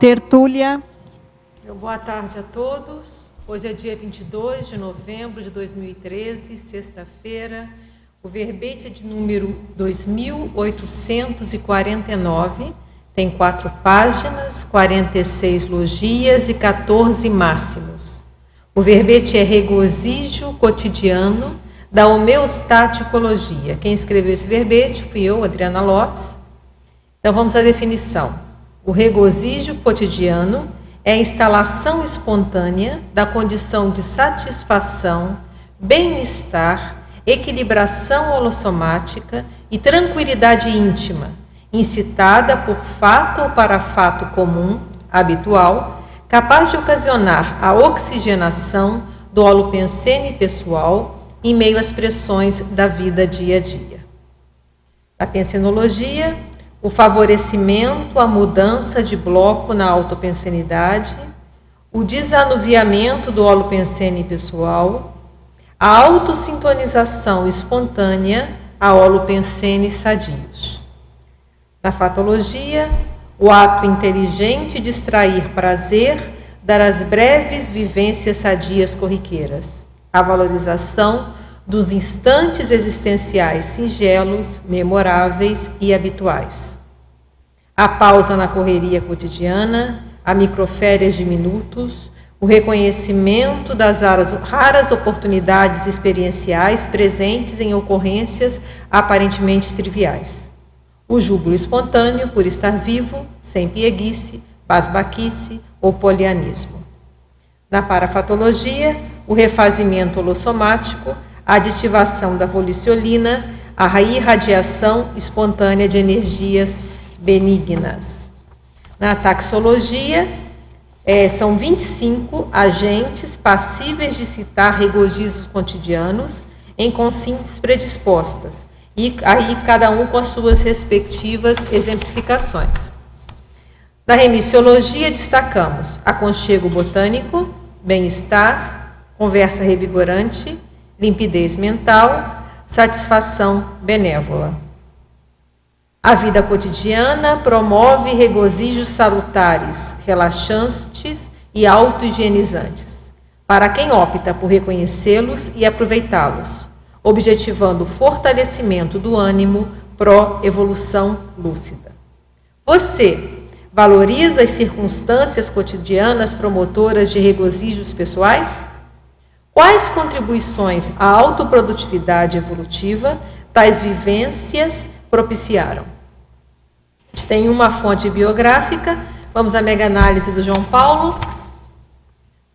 Tertúlia. Boa tarde a todos. Hoje é dia 22 de novembro de 2013, sexta-feira. O verbete é de número 2849, tem 4 páginas, 46 logias e 14 máximos. O verbete é Regozijo Cotidiano, da Homeostaticologia. Quem escreveu esse verbete fui eu, Adriana Lopes. Então vamos à definição. O regozijo cotidiano é a instalação espontânea da condição de satisfação, bem-estar, equilibração holossomática e tranquilidade íntima, incitada por fato ou para fato comum, habitual, capaz de ocasionar a oxigenação do holopensene pessoal em meio às pressões da vida dia a dia. A pensenologia, o favorecimento à mudança de bloco na autopensenidade, o desanuviamento do holopensene pessoal, a autossintonização espontânea a holopensenes sadios. Na fatologia, o ato inteligente de extrair prazer, dar as breves vivências sadias corriqueiras, a valorização dos instantes existenciais singelos, memoráveis e habituais. A pausa na correria cotidiana, a microférias de minutos, o reconhecimento das raras oportunidades experienciais presentes em ocorrências aparentemente triviais. O júbilo espontâneo por estar vivo, sem pieguice, basbaquice ou polianismo. Na parafatologia, o refazimento holossomático, a aditivação da voliciolina, a irradiação espontânea de energias benignas. Na taxologia, são 25 agentes passíveis de citar regozijos cotidianos em consciências predispostas, e aí cada um com as suas respectivas exemplificações. Na remissiologia, destacamos aconchego botânico, bem-estar, conversa revigorante, limpidez mental, satisfação benévola. A vida cotidiana promove regozijos salutares, relaxantes e auto-higienizantes, para quem opta por reconhecê-los e aproveitá-los, objetivando o fortalecimento do ânimo pró-evolução lúcida. Você valoriza as circunstâncias cotidianas promotoras de regozijos pessoais? Quais contribuições à autoprodutividade evolutiva tais vivências propiciaram? A gente tem uma fonte biográfica, vamos à mega-análise do João Paulo.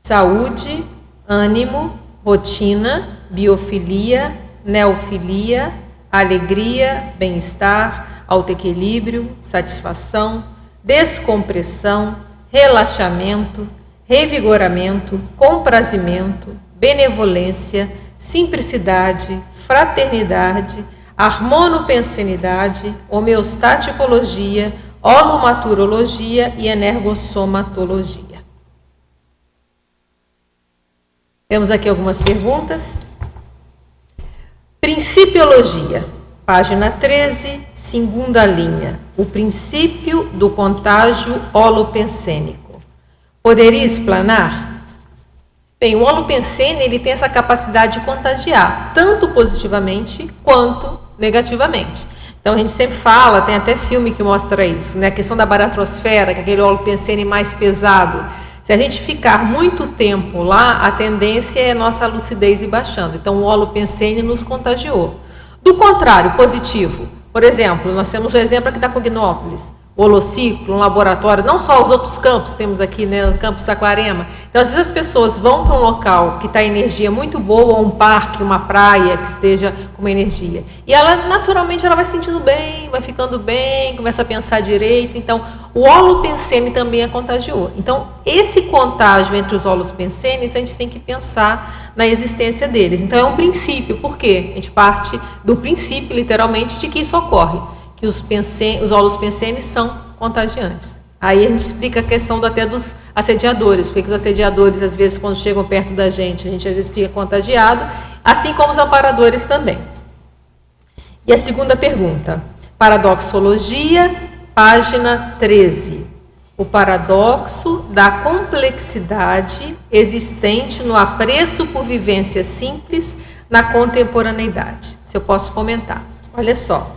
Saúde, ânimo, rotina, biofilia, neofilia, alegria, bem-estar, autoequilíbrio, satisfação, descompressão, relaxamento, revigoramento, comprazimento, benevolência, simplicidade, fraternidade, harmonopensenidade, homeostaticologia, holomaturologia e energossomatologia. Temos aqui algumas perguntas. Principiologia, página 13, segunda linha. O princípio do contágio holopensênico. Poderia explanar? Bem, o holopensene ele tem essa capacidade de contagiar, tanto positivamente quanto negativamente. Então a gente sempre fala, tem até filme que mostra isso, né? A questão da baratrosfera, que é aquele holopensene mais pesado. Se a gente ficar muito tempo lá, a tendência é a nossa lucidez ir baixando. Então o holopensene nos contagiou. Do contrário, positivo. Por exemplo, nós temos o exemplo aqui da Cognópolis. O holociclo, um laboratório, não só os outros campos, temos aqui, né, o campus Saquarema. Então, às vezes as pessoas vão para um local que está energia muito boa, ou um parque, uma praia que esteja com uma energia. E ela, naturalmente, ela vai se sentindo bem, vai ficando bem, começa a pensar direito. Então, o holopensene também a contagiou. Então, esse contágio entre os holospensenes, a gente tem que pensar na existência deles. Então, é um princípio. Por quê? A gente parte do princípio, literalmente, de que isso ocorre. Que os holospensenes são contagiantes. Aí a gente explica a questão até dos assediadores, porque os assediadores, às vezes, quando chegam perto da gente, a gente às vezes fica contagiado, assim como os amparadores também. E a segunda pergunta, paradoxologia, página 13. O paradoxo da complexidade existente no apreço por vivências simples na contemporaneidade. Se eu posso comentar. Olha só.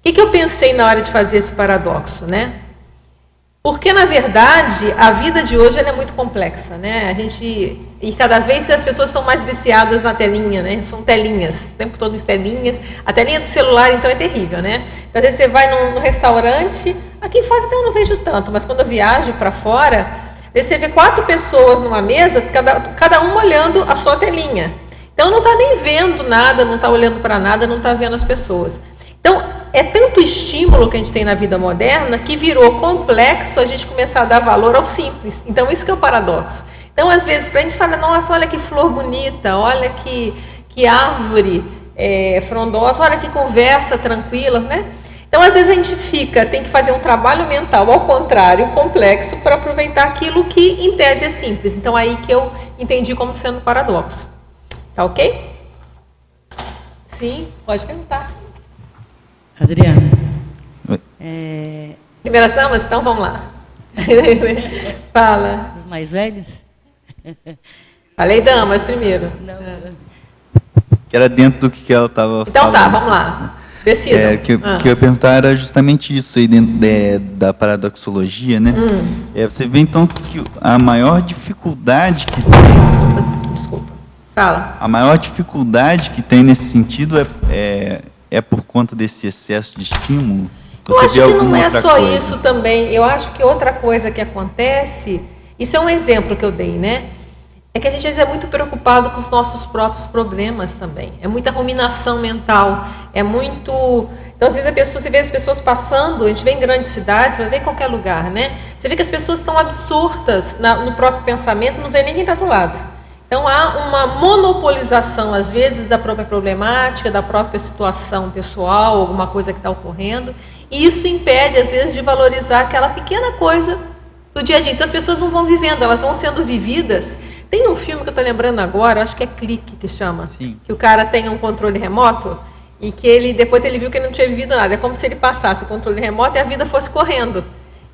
O que eu pensei na hora de fazer esse paradoxo, né? Porque, na verdade, a vida de hoje ela é muito complexa, né? E cada vez as pessoas estão mais viciadas na telinha, né? São telinhas, o tempo todo em telinhas. A telinha do celular, então, é terrível, né? Então, às vezes você vai num restaurante, aqui em Foz até eu não vejo tanto, mas quando eu viajo para fora, você vê 4 pessoas numa mesa, cada uma olhando a sua telinha. Então, não está nem vendo nada, não está olhando para nada, não está vendo as pessoas. Então, é tanto estímulo que a gente tem na vida moderna que virou complexo a gente começar a dar valor ao simples. Então, isso que é o paradoxo. Então, às vezes, para a gente falar, nossa, olha que flor bonita, olha que árvore frondosa, olha que conversa tranquila, né? Então, às vezes, a gente tem que fazer um trabalho mental, ao contrário, complexo, para aproveitar aquilo que, em tese, é simples. Então, aí que eu entendi como sendo paradoxo. Tá ok? Sim, pode perguntar. Adriana. Primeiras damas, então vamos lá. Fala. Os mais velhos? Falei damas primeiro. Não. Que era dentro do que ela estava falando. Então tá, vamos lá. Decida. O que eu ia perguntar era justamente isso aí dentro da paradoxologia, né? Você vê então que a maior dificuldade que tem... Desculpa. Fala. A maior dificuldade que tem nesse sentido é por conta desse excesso de estímulo? Eu acho que não é só isso também. Eu acho que outra coisa que acontece, isso é um exemplo que eu dei, né? É que a gente às vezes é muito preocupado com os nossos próprios problemas também. É muita ruminação mental, é muito... Então, às vezes, você vê as pessoas passando, a gente vê em grandes cidades, mas vê em qualquer lugar, né? Você vê que as pessoas estão absortas no próprio pensamento, não vê nem quem está do lado. Então, há uma monopolização, às vezes, da própria problemática, da própria situação pessoal, alguma coisa que está ocorrendo, e isso impede, às vezes, de valorizar aquela pequena coisa do dia a dia. Então, as pessoas não vão vivendo, elas vão sendo vividas. Tem um filme que eu estou lembrando agora, acho que é Clique, que chama, Sim. Que o cara tem um controle remoto e que depois ele viu que ele não tinha vivido nada. É como se ele passasse o controle remoto e a vida fosse correndo.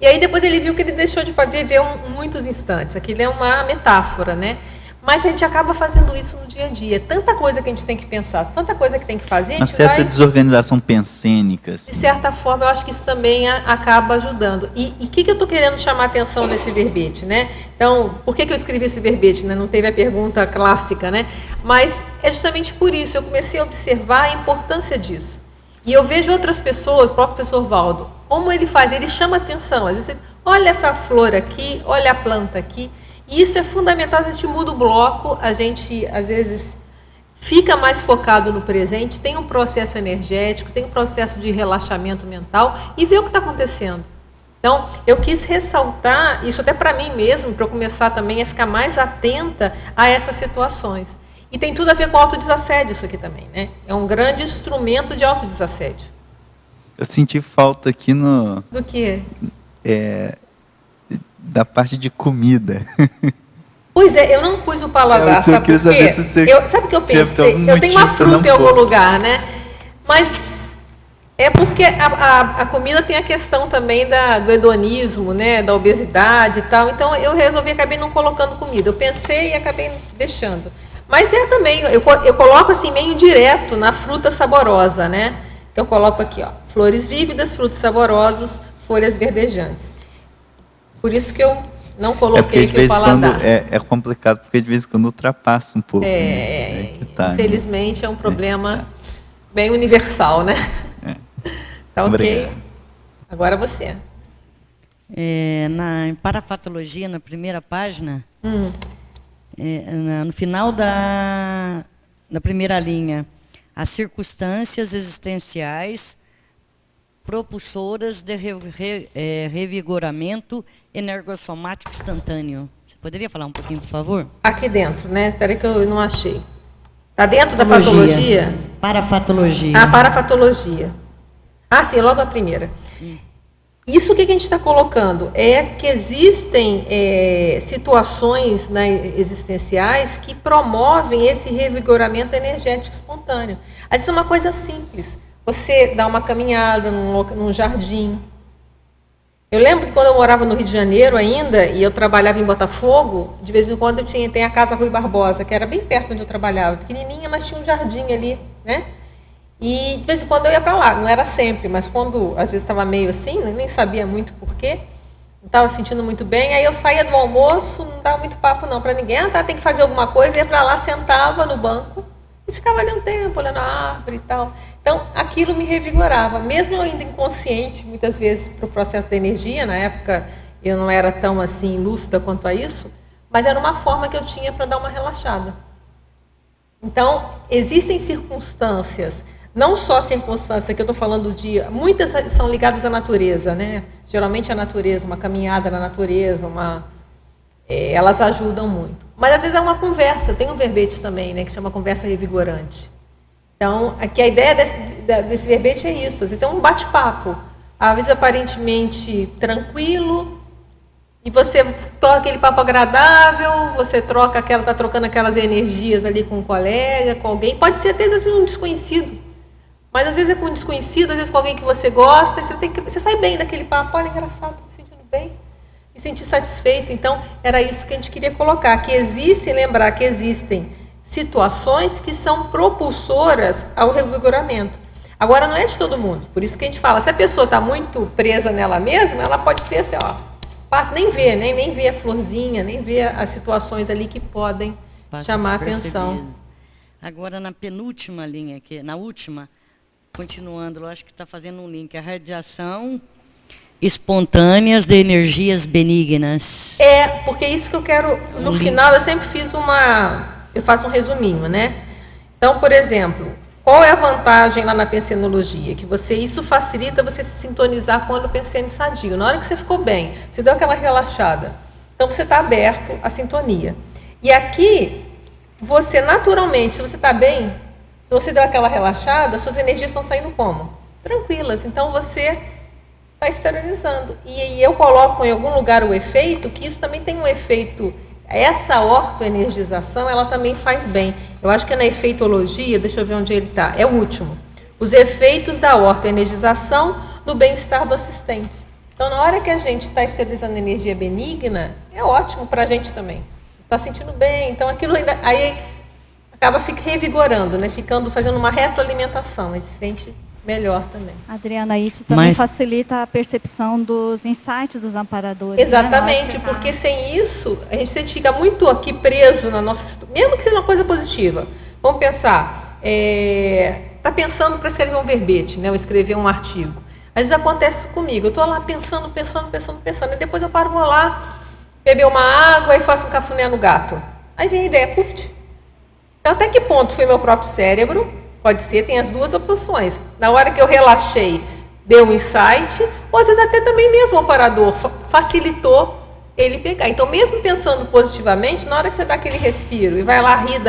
E aí depois ele viu que ele deixou de viver muitos instantes. Aquilo é uma metáfora, né? Mas a gente acaba fazendo isso no dia a dia. Tanta coisa que a gente tem que pensar, tanta coisa que tem que fazer. Uma certa desorganização pensênica. Assim. De certa forma, eu acho que isso também acaba ajudando. E o que eu estou querendo chamar a atenção nesse verbete, né? Então, por que eu escrevi esse verbete? Né? Não teve a pergunta clássica, né? Mas é justamente por isso. Eu comecei a observar a importância disso. E eu vejo outras pessoas, o próprio professor Valdo, como ele faz, ele chama atenção. Às vezes, olha essa flor aqui, olha a planta aqui. E isso é fundamental, a gente muda o bloco, a gente, às vezes, fica mais focado no presente, tem um processo energético, tem um processo de relaxamento mental e vê o que está acontecendo. Então, eu quis ressaltar isso até para mim mesmo, para eu começar também a ficar mais atenta a essas situações. E tem tudo a ver com autodesassédio isso aqui também, né? É um grande instrumento de autodesassédio. Eu senti falta aqui no... Do quê? Da parte de comida. Pois é, eu não pus o paladar, sabe por quê? Sabe o que eu pensei? Eu tenho uma fruta em algum lugar, né? Mas é porque a comida tem a questão também do hedonismo, né? Da obesidade e tal. Então eu acabei não colocando comida. Eu pensei e acabei deixando. Mas também, eu coloco assim meio direto na fruta saborosa, né? Que eu coloco aqui, ó, flores vívidas, frutos saborosos, folhas verdejantes. Por isso que eu não coloquei aqui o paladar. É complicado, porque de vez em quando ultrapassa um pouco. Infelizmente é um problema bem universal, né? Tá ok? Obrigado. Agora você. Em parafatologia, na primeira página, no final da primeira linha, as circunstâncias existenciais propulsoras de revigoramento energossomático instantâneo. Você poderia falar um pouquinho, por favor? Aqui dentro, né? Espera que eu não achei. Está dentro da fatologia? Parafatologia. Parafatologia. Sim, logo a primeira. Isso que a gente está colocando é que existem situações, né, existenciais que promovem esse revigoramento energético espontâneo. Às vezes é uma coisa simples. Você dá uma caminhada num jardim. Eu lembro que quando eu morava no Rio de Janeiro ainda, e eu trabalhava em Botafogo, de vez em quando tem a Casa Rui Barbosa, que era bem perto onde eu trabalhava, pequenininha, mas tinha um jardim ali, né? E de vez em quando eu ia para lá, não era sempre, mas quando às vezes estava meio assim, nem sabia muito porquê, não estava sentindo muito bem, aí eu saía do almoço, não dava muito papo não para ninguém, tem que fazer alguma coisa, ia para lá, sentava no banco e ficava ali um tempo, olhando a árvore e tal. Então, aquilo me revigorava, mesmo eu ainda inconsciente, muitas vezes, para o processo da energia, na época eu não era tão assim lúcida quanto a isso, mas era uma forma que eu tinha para dar uma relaxada. Então, existem circunstâncias, não só circunstâncias que eu estou falando de... Muitas são ligadas à natureza, né? Geralmente a natureza, uma caminhada na natureza, elas ajudam muito. Mas às vezes é uma conversa, eu tenho um verbete também, né, que chama conversa revigorante. Então, aqui a ideia desse verbete é isso, às vezes é um bate-papo, às vezes aparentemente tranquilo, e você toca aquele papo agradável, você está trocando aquelas energias ali com um colega, com alguém, pode ser até às vezes um desconhecido, mas às vezes é com um desconhecido, às vezes com alguém que você gosta, e você sai bem daquele papo, olha, engraçado, estou me sentindo bem, me senti satisfeito. Então, era isso que a gente queria colocar, lembrar que existem situações que são propulsoras ao revigoramento. Agora, não é de todo mundo, por isso que a gente fala, se a pessoa está muito presa nela mesma, ela pode ter, assim, nem vê a florzinha, nem vê as situações ali que podem chamar a atenção. Agora, na penúltima linha, na última, continuando, eu acho que está fazendo um link, a radiação espontâneas de energias benignas. Porque isso que eu quero, no final, eu sempre eu faço um resuminho, né? Então, por exemplo, qual é a vantagem lá na pensenologia? Que isso facilita você se sintonizar com o pensene sadio. Na hora que você ficou bem, você deu aquela relaxada, então você está aberto à sintonia. E aqui, você naturalmente, se você está bem, se você deu aquela relaxada, suas energias estão saindo como? Tranquilas. Então, você está exteriorizando. E eu coloco em algum lugar o efeito, que isso também tem um efeito. Essa ortoenergização, ela também faz bem. Eu acho que na efeitologia, deixa eu ver onde ele está, é o último. Os efeitos da ortoenergização no bem-estar do assistente. Então, na hora que a gente está esterilizando energia benigna, é ótimo para a gente também. Está sentindo bem, então aquilo ainda... Aí acaba revigorando, né? Fazendo uma retroalimentação, a gente se sente melhor também. Adriana, isso também facilita a percepção dos insights dos amparadores. Exatamente, né? Porque sem isso, a gente fica muito aqui preso na nossa situação, mesmo que seja uma coisa positiva. Vamos pensar, está pensando para escrever um verbete, né, ou escrever um artigo. Às vezes acontece comigo, eu estou lá pensando, e depois eu paro, vou lá, beber uma água e faço um cafuné no gato. Aí vem a ideia, puf. Então, até que ponto foi meu próprio cérebro? Pode ser, tem as duas opções. Na hora que eu relaxei, deu um insight, ou às vezes até também mesmo o amparador facilitou ele pegar. Então, mesmo pensando positivamente, na hora que você dá aquele respiro e vai lá rir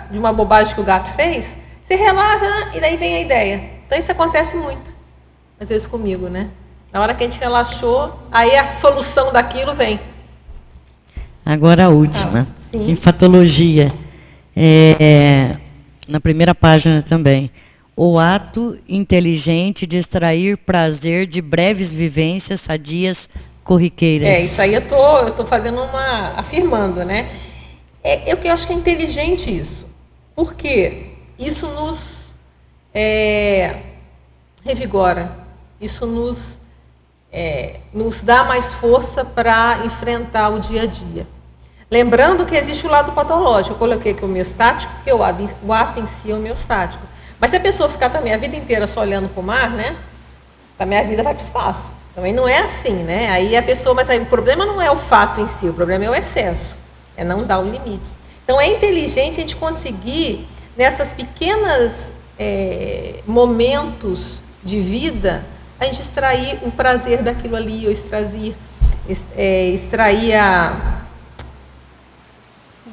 de uma bobagem que o gato fez, você relaxa e daí vem a ideia. Então, isso acontece muito, às vezes comigo, né? Na hora que a gente relaxou, aí a solução daquilo vem. Agora a última, sim. Enfatologia. Na primeira página também. O ato inteligente de extrair prazer de breves vivências sadias corriqueiras. Isso aí eu tô fazendo afirmando, né? Eu acho que é inteligente isso. Porque isso nos revigora. Isso nos dá mais força para enfrentar o dia a dia. Lembrando que existe o lado patológico. Eu coloquei aqui o homeostático, porque o ato em si é homeostático. Mas se a pessoa ficar também a vida inteira só olhando para o mar, né? Também a vida vai para o espaço. Também não é assim, né? Aí a pessoa, mas aí o problema não é o fato em si, o problema é o excesso. É não dar o limite. Então é inteligente a gente conseguir, nessas pequenas momentos de vida, a gente extrair o prazer daquilo ali, ou extrair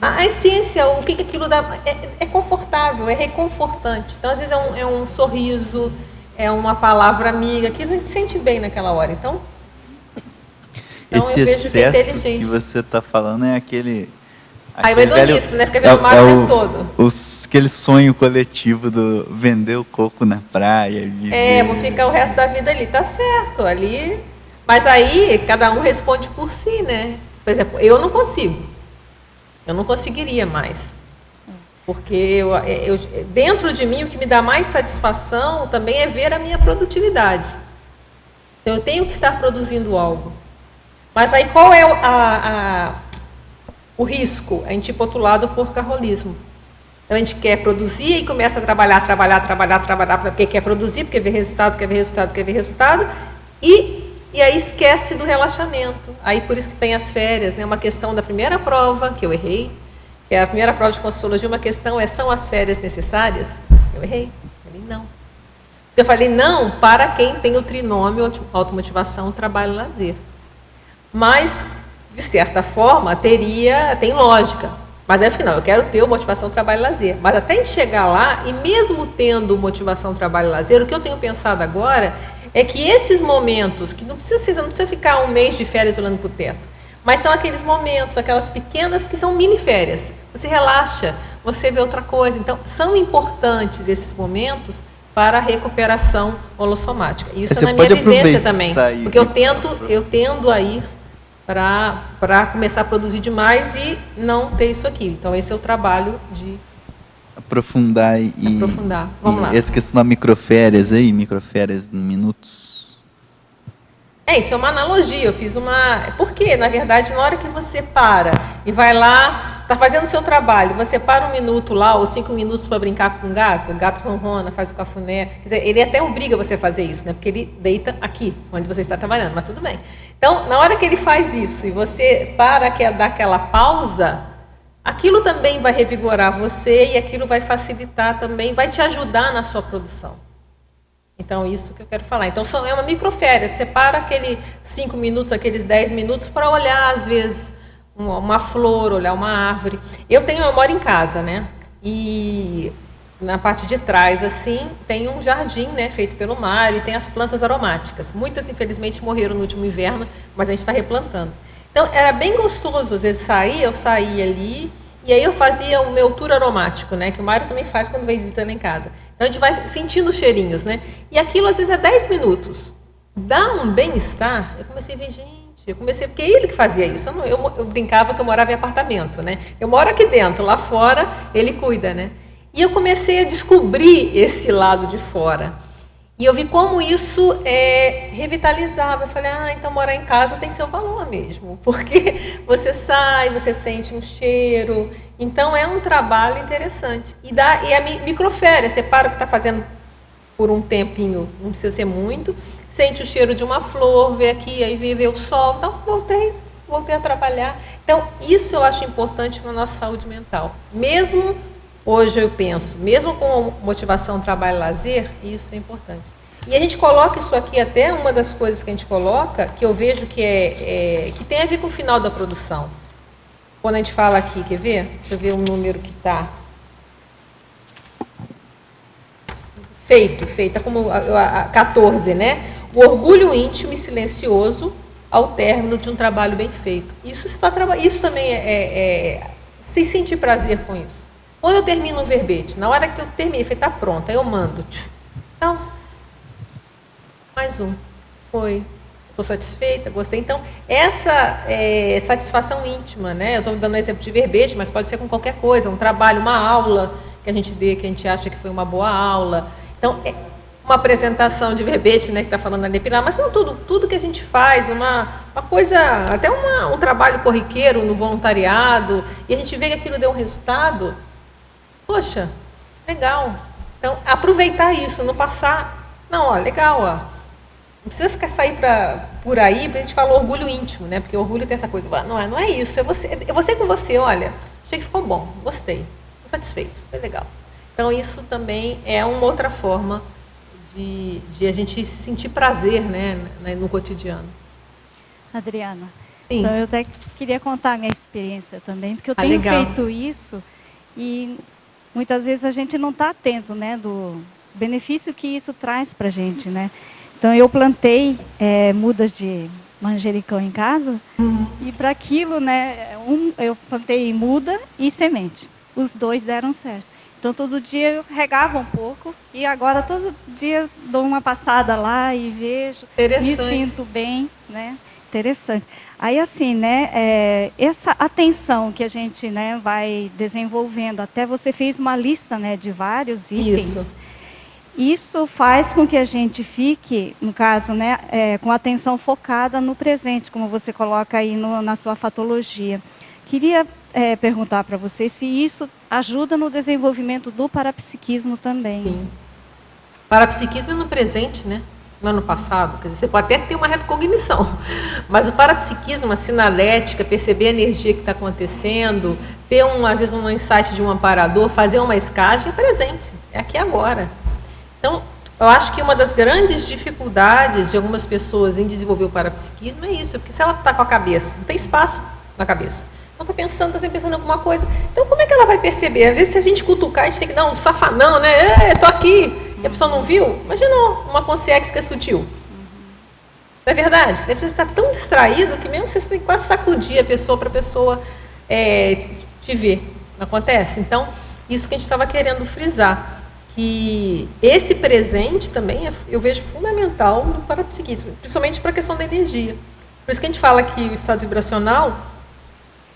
a essência, o que aquilo dá, é confortável, é reconfortante. Então, às vezes é um sorriso, é uma palavra amiga, que a gente sente bem naquela hora. Então esse eu vejo excesso que você está falando é aquele o hedonista, né? Fica vendo o mar o tempo todo. Aquele sonho coletivo do vender o coco na praia. Vou ficar o resto da vida ali. Tá certo, ali... Mas aí, cada um responde por si, né? Por exemplo, eu não consigo. Eu não conseguiria mais. Porque dentro de mim, o que me dá mais satisfação também é ver a minha produtividade. Então, eu tenho que estar produzindo algo. Mas aí, qual é o risco? A gente ir potulado por carrolismo. Então, a gente quer produzir e começa a trabalhar, porque quer produzir, porque vê resultado, quer ver resultado, quer ver resultado, e aí esquece do relaxamento. Aí, por isso que tem as férias, né? Uma questão da primeira prova, que eu errei, que é a primeira prova de Conscienciologia, uma questão são as férias necessárias? Eu errei. Eu falei, não. Eu falei, não, para quem tem o trinômio, automotivação, trabalho e lazer. Mas, de certa forma, tem lógica. Mas, afinal, eu quero ter motivação, trabalho e lazer. Mas até a gente chegar lá, e mesmo tendo motivação, trabalho e lazer, o que eu tenho pensado agora é que esses momentos, que não precisa ficar um mês de férias olhando para o teto, mas são aqueles momentos, aquelas pequenas que são mini férias. Você relaxa, você vê outra coisa. Então, são importantes esses momentos para a recuperação holossomática. Isso é na minha vivência também. Porque eu tendo a ir para começar a produzir demais e não ter isso aqui. Então, esse é o trabalho de aprofundar. Vamos lá. Essa questão da microférias aí, microférias em minutos. Isso é uma analogia, eu fiz uma... Porque, na verdade, na hora que você para e vai lá, está fazendo o seu trabalho, você para 1 minuto lá, ou 5 minutos para brincar com o gato ronrona, faz o cafuné, quer dizer, ele até obriga você a fazer isso, né? Porque ele deita aqui, onde você está trabalhando, mas tudo bem. Então, na hora que ele faz isso e você para, quer dar aquela pausa, aquilo também vai revigorar você e aquilo vai facilitar também, vai te ajudar na sua produção. Então, isso que eu quero falar. Então, é uma microférias. Você para aqueles 5 minutos, aqueles 10 minutos para olhar, às vezes, uma flor, olhar uma árvore. Eu moro em casa, né? E na parte de trás, assim, tem um jardim, né, feito pelo Mário, e tem as plantas aromáticas. Muitas, infelizmente, morreram no último inverno, mas a gente está replantando. Então, era bem gostoso, às vezes, eu saía ali, e aí eu fazia o meu tour aromático, né, que o Mário também faz quando vem visitando em casa. Então, a gente vai sentindo os cheirinhos, né? E aquilo, às vezes, é 10 minutos. Dá um bem-estar. Eu comecei a ver, porque é ele que fazia isso. Eu brincava que eu morava em apartamento, né? Eu moro aqui dentro, lá fora, ele cuida, né? E eu comecei a descobrir esse lado de fora. E eu vi como isso revitalizava. Eu falei, então morar em casa tem seu valor mesmo. Porque você sai, você sente um cheiro. Então, é um trabalho interessante. E a microférias, você para o que está fazendo por um tempinho, não precisa ser muito, sente o cheiro de uma flor, vê aqui, aí vê o sol. Então, voltei a trabalhar. Então, isso eu acho importante para a nossa saúde mental. Mesmo, hoje eu penso, mesmo com motivação, trabalho e lazer, isso é importante. E a gente coloca isso aqui, até uma das coisas que a gente coloca, que eu vejo que tem a ver com o final da produção. Quando a gente fala aqui, quer ver? Deixa eu ver o número que está. Feito, como a 14, né? O orgulho íntimo e silencioso ao término de um trabalho bem feito. Isso também se sentir prazer com isso. Quando eu termino um verbete, na hora que eu terminei, está pronto, aí eu mando. Então, mais um. Foi. Estou satisfeita, gostei. Então, essa satisfação íntima, né? Eu estou dando um exemplo de verbete, mas pode ser com qualquer coisa, um trabalho, uma aula que a gente acha que foi uma boa aula. Então, uma apresentação de verbete, né, que está falando ali, Pilar, mas não tudo que a gente faz, uma coisa, até um trabalho corriqueiro no voluntariado, e a gente vê que aquilo deu um resultado, poxa, legal. Então, aproveitar isso, não passar, legal, ó. Não precisa sair por aí, a gente fala orgulho íntimo, né? Porque orgulho tem essa coisa, não é isso, é você com você, olha, achei que ficou bom, gostei, estou satisfeito, foi legal. Então, isso também é uma outra forma de a gente sentir prazer, né, no cotidiano. Adriana, sim. Então eu até queria contar a minha experiência também, porque eu tenho feito isso e muitas vezes a gente não está atento, né, do benefício que isso traz para a gente, né? Então, eu plantei mudas de manjericão em casa e para aquilo, né, eu plantei muda e semente. Os dois deram certo. Então, todo dia eu regava um pouco e agora todo dia dou uma passada lá e vejo, me sinto bem, né? Interessante. Aí, assim, né, essa atenção que a gente, né, vai desenvolvendo, até você fez uma lista, né, de vários itens. Isso faz com que a gente fique, no caso, né, com a atenção focada no presente, como você coloca aí na sua fatologia. Queria perguntar para você se isso ajuda no desenvolvimento do parapsiquismo também. Sim. Parapsiquismo é no presente, né? No ano passado. Quer dizer, você pode até ter uma retrocognição, mas o parapsiquismo, a sinalética, perceber a energia que está acontecendo, ter, às vezes, um insight de um amparador, fazer uma escagem, é presente, é aqui agora. Então, eu acho que uma das grandes dificuldades de algumas pessoas em desenvolver o parapsiquismo é isso, porque se ela está com a cabeça, não tem espaço na cabeça, não está pensando, está sempre pensando em alguma coisa, então como é que ela vai perceber? Às vezes, se a gente cutucar, a gente tem que dar um safanão, né? Estou aqui, e a pessoa não viu? Imagina uma consciência que é sutil. Não é verdade? Você está tão distraído que mesmo você tem que quase sacudir a pessoa para a pessoa te ver. Não acontece? Então, isso que a gente estava querendo frisar. Que esse presente também eu vejo fundamental no parapsiquismo, principalmente para a questão da energia. Por isso que a gente fala que o estado vibracional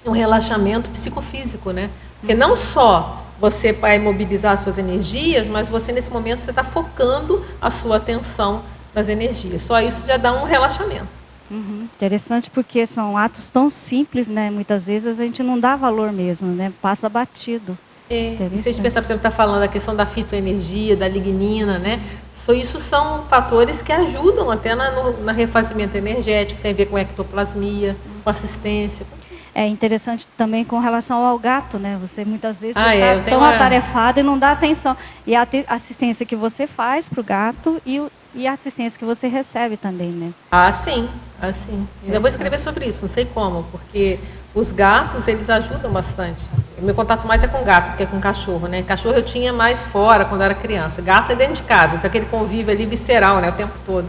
é um relaxamento psicofísico, né? Porque não só você vai mobilizar as suas energias, mas você, nesse momento, você está focando a sua atenção nas energias. Só isso já dá um relaxamento. Interessante, porque são atos tão simples, né? Muitas vezes a gente não dá valor mesmo, né? Passa batido. E se a gente pensar, por exemplo, está falando da questão da fitoenergia, da lignina, né? Isso são fatores que ajudam até no refazimento energético, tem a ver com ectoplasmia, com assistência. É interessante também com relação ao gato, né? Você muitas vezes está tão atarefado e não dá atenção. E a assistência que você faz para o gato e a assistência que você recebe também, né? Sim. Ainda vou escrever sobre isso, não sei como, porque os gatos, eles ajudam bastante. O meu contato mais é com gato do que com cachorro, né? Cachorro eu tinha mais fora, quando eu era criança. Gato é dentro de casa, então aquele convívio ali visceral, né? O tempo todo.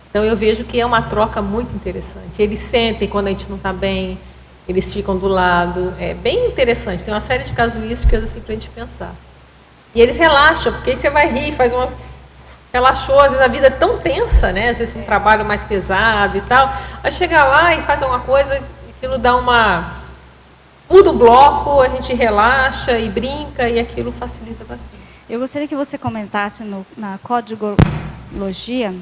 Então eu vejo que é uma troca muito interessante. Eles sentem quando a gente não está bem, eles ficam do lado. É bem interessante, tem uma série de casuísticas assim para a gente pensar. E eles relaxam, porque aí você vai rir, faz uma... Relaxou, às vezes a vida é tão tensa, né? Às vezes um trabalho mais pesado e tal. Aí chega lá e faz alguma coisa, aquilo dá muda o bloco, a gente relaxa e brinca e aquilo facilita bastante. Eu gostaria que você comentasse na códigologia,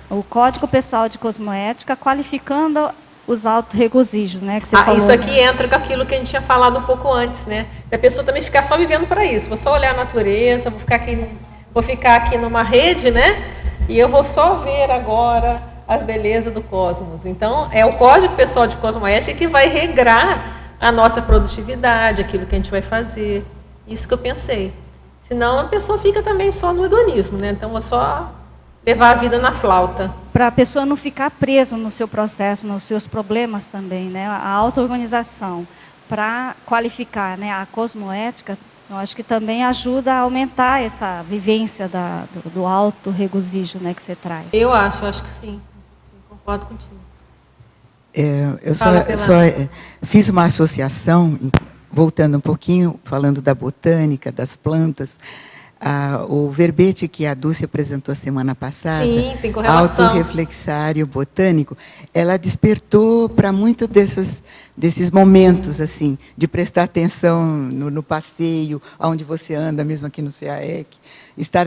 o Código Pessoal de Cosmoética, qualificando os autorregozijos, né? Que você falou. Isso aqui entra com aquilo que a gente tinha falado um pouco antes, né? Da pessoa também ficar só vivendo para isso. Vou só olhar a natureza, vou ficar aqui numa rede, né? E eu vou só ver agora a beleza do cosmos. Então, é o Código Pessoal de Cosmoética que vai regrar a nossa produtividade, aquilo que a gente vai fazer. Isso que eu pensei. Senão, a pessoa fica também só no hedonismo, né? Então, vou só levar a vida na flauta. Para a pessoa não ficar presa no seu processo, nos seus problemas também, né? A auto-organização, para qualificar, né, a cosmoética, eu acho que também ajuda a aumentar essa vivência do auto-regozijo, né, que você traz. Eu acho que sim. Concordo contigo. Eu só fiz uma associação, voltando um pouquinho, falando da botânica, das plantas. O verbete que a Dulce apresentou a semana passada, sim, tem correlação. Autorreflexário botânico, ela despertou para muitos desses momentos assim, de prestar atenção no passeio, onde você anda, mesmo aqui no CAEC, estar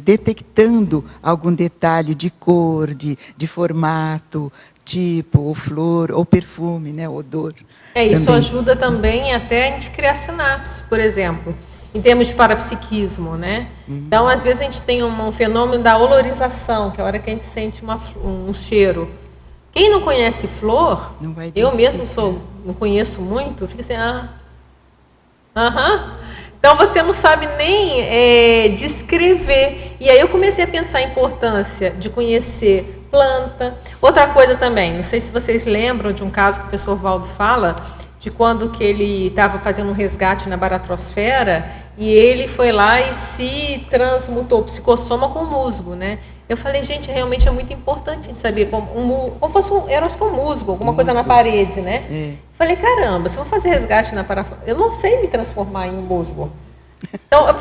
detectando algum detalhe de cor, de formato, tipo, ou flor, ou perfume, né, odor. Isso também ajuda também até a gente criar sinapses, por exemplo. Em termos de parapsiquismo, né? Então, às vezes, a gente tem um fenômeno da olorização, que é a hora que a gente sente um cheiro. Quem não conhece flor, eu mesmo não conheço muito, fica assim, Então, você não sabe nem descrever. E aí eu comecei a pensar a importância de conhecer planta. Outra coisa também, não sei se vocês lembram de um caso que o professor Valdo fala, de quando que ele estava fazendo um resgate na baratrosfera e ele foi lá e se transmutou o psicossoma com musgo, né? Eu falei, gente, realmente é muito importante a gente saber como fosse um musgo, alguma coisa na parede, né? Falei, caramba, se eu vou fazer resgate na baratrosfera, eu não sei me transformar em um musgo.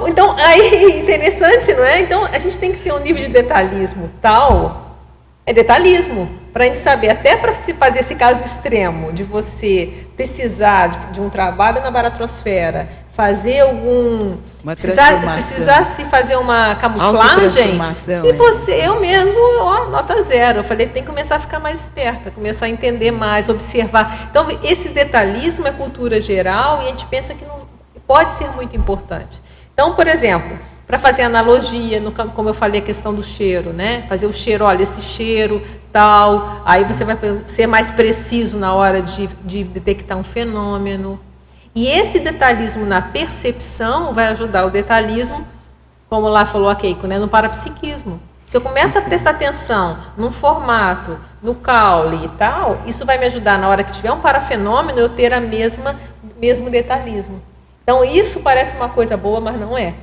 Então, aí, interessante, não é? Então, a gente tem que ter um nível de detalhismo tal, é detalhismo, para a gente saber, até para se fazer esse caso extremo, de você precisar de um trabalho na baratrosfera, fazer algum... Precisar se fazer uma camuflagem, se você, eu mesmo, nota 0. Eu falei, tem que começar a ficar mais esperta, começar a entender mais, observar. Então, esse detalhismo é cultura geral e a gente pensa que não pode ser muito importante. Então, por exemplo, para fazer analogia, como eu falei, a questão do cheiro, né? Fazer o cheiro, olha, esse cheiro, tal, aí você vai ser mais preciso na hora de detectar um fenômeno. E esse detalhismo na percepção vai ajudar o detalhismo, como lá falou a Keiko, né, no parapsiquismo. Se eu começo a prestar atenção no formato, no caule e tal, isso vai me ajudar na hora que tiver um parafenômeno eu ter mesmo detalhismo. Então isso parece uma coisa boa, mas não é.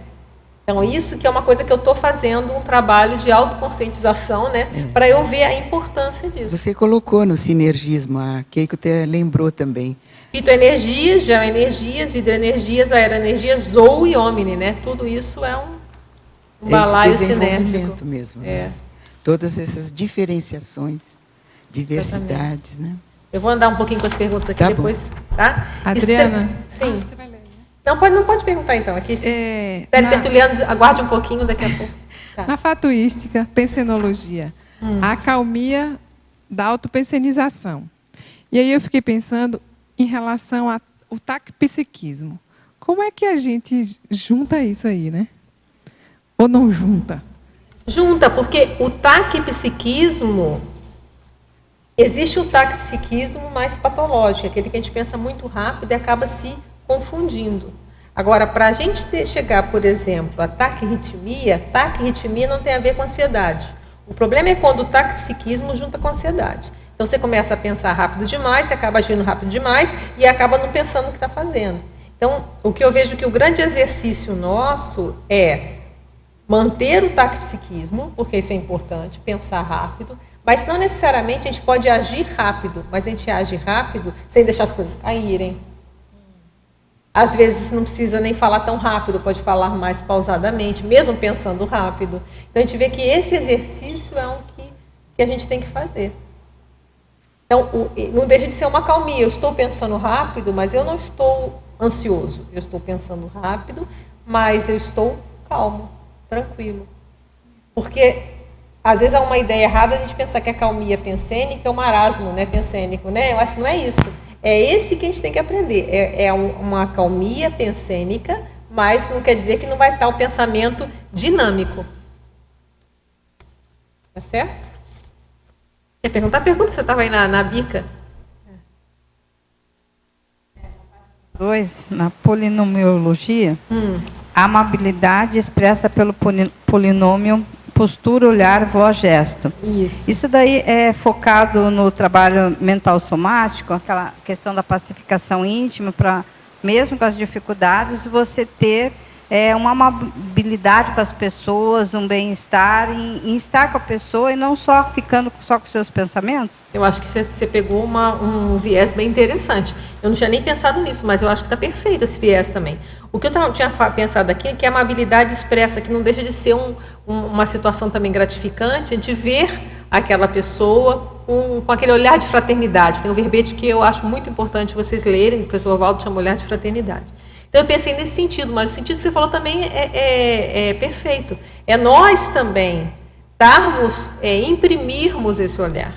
Então isso que é uma coisa que eu estou fazendo, um trabalho de autoconscientização, né, para eu ver a importância disso. Você colocou no sinergismo, a Keiko até lembrou também. Fitoenergias, geoenergias, hidroenergias, aeroenergias, zou e omni, né? Tudo isso é um balaio sinérgico mesmo. Né? Todas essas diferenciações, diversidades, né? Eu vou andar um pouquinho com as perguntas aqui depois, tá? Adriana? Sim. Você vai ler, né? Não pode perguntar então aqui. Tertulianos, aguarde um pouquinho, daqui a pouco. Tá. Na fatuística, pensenologia, a acalmia da autopensenização. E aí eu fiquei pensando em relação ao taquipsiquismo. Como é que a gente junta isso aí, né? Ou não junta? Junta, porque o taquipsiquismo, existe o taquipsiquismo mais patológico, aquele que a gente pensa muito rápido e acaba se confundindo. Agora, para a gente chegar, por exemplo, a taquirritmia não tem a ver com ansiedade. O problema é quando o taquipsiquismo junta com a ansiedade. Então, você começa a pensar rápido demais, você acaba agindo rápido demais e acaba não pensando no que está fazendo. Então, o que eu vejo que o grande exercício nosso é manter o taquipsiquismo, porque isso é importante, pensar rápido, mas não necessariamente a gente pode agir rápido, mas a gente age rápido sem deixar as coisas caírem. Às vezes não precisa nem falar tão rápido, pode falar mais pausadamente, mesmo pensando rápido. Então, a gente vê que esse exercício é um que a gente tem que fazer. Então, não deixa de ser uma calmia. Eu estou pensando rápido, mas eu não estou ansioso. Eu estou pensando rápido, mas eu estou calmo, tranquilo. Porque, às vezes, há uma ideia errada de a gente pensar que a calmia pensênica é um marasmo, né, pensênico. Né? Eu acho que não é isso. É esse que a gente tem que aprender. É uma calmia pensênica, mas não quer dizer que não vai estar o pensamento dinâmico. Tá certo? Quer perguntar? Pergunta, você estava aí na bica. Na polinomiologia, a amabilidade expressa pelo polinômio postura, olhar, voz, gesto. Isso daí é focado no trabalho mental somático, aquela questão da pacificação íntima, para mesmo com as dificuldades, você ter uma amabilidade com as pessoas, um bem-estar, em estar com a pessoa e não só ficando só com os seus pensamentos? Eu acho que você pegou um viés bem interessante. Eu não tinha nem pensado nisso, mas eu acho que está perfeito esse viés também. O que eu tinha pensado aqui é que a amabilidade expressa, que não deixa de ser uma situação também gratificante, de ver aquela pessoa com aquele olhar de fraternidade. Tem um verbete que eu acho muito importante vocês lerem, o professor Valdo chama olhar de fraternidade. Então, eu pensei nesse sentido, mas o sentido que você falou também é perfeito. É nós também imprimirmos esse olhar,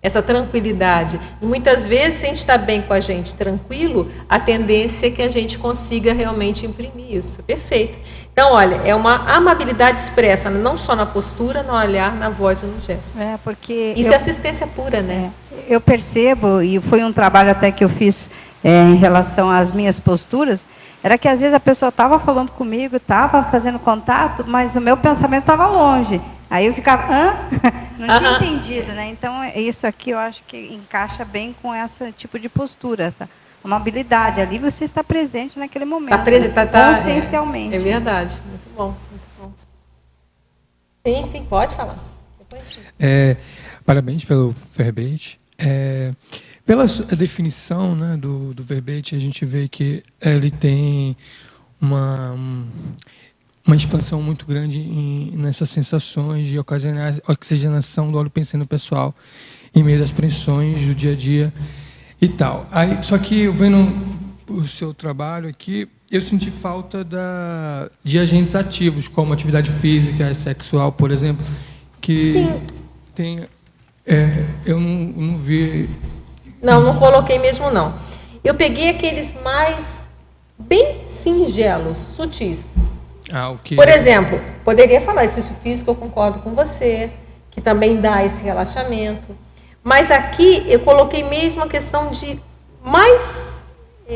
essa tranquilidade. E muitas vezes, se a gente está bem com a gente tranquilo, a tendência é que a gente consiga realmente imprimir isso. É perfeito. Então, olha, é uma amabilidade expressa, não só na postura, no olhar, na voz e no gesto. Porque isso é assistência pura, né? Eu percebo, e foi um trabalho até que eu fiz em relação às minhas posturas, era que às vezes a pessoa estava falando comigo, estava fazendo contato, mas o meu pensamento estava longe. Aí eu ficava, não tinha entendido, né? Então, isso aqui eu acho que encaixa bem com esse tipo de postura, essa amabilidade. Ali você está presente naquele momento. Está presente, consciencialmente. É verdade. Muito bom, muito bom. Sim, pode falar. Parabéns pelo verbete. Pela definição, né, do verbete, a gente vê que ele tem uma expansão muito grande nessas sensações de oxigenação do óleo pensênico pessoal em meio às pressões do dia a dia e tal. Aí, só que eu vendo o seu trabalho aqui, eu senti falta de agentes ativos, como atividade física, sexual, por exemplo, que Sim. tem... eu não vi... Não coloquei mesmo, não. Eu peguei aqueles mais bem singelos, sutis. Okay. Por exemplo, poderia falar exercício físico, eu concordo com você, que também dá esse relaxamento. Mas aqui eu coloquei mesmo a questão de mais...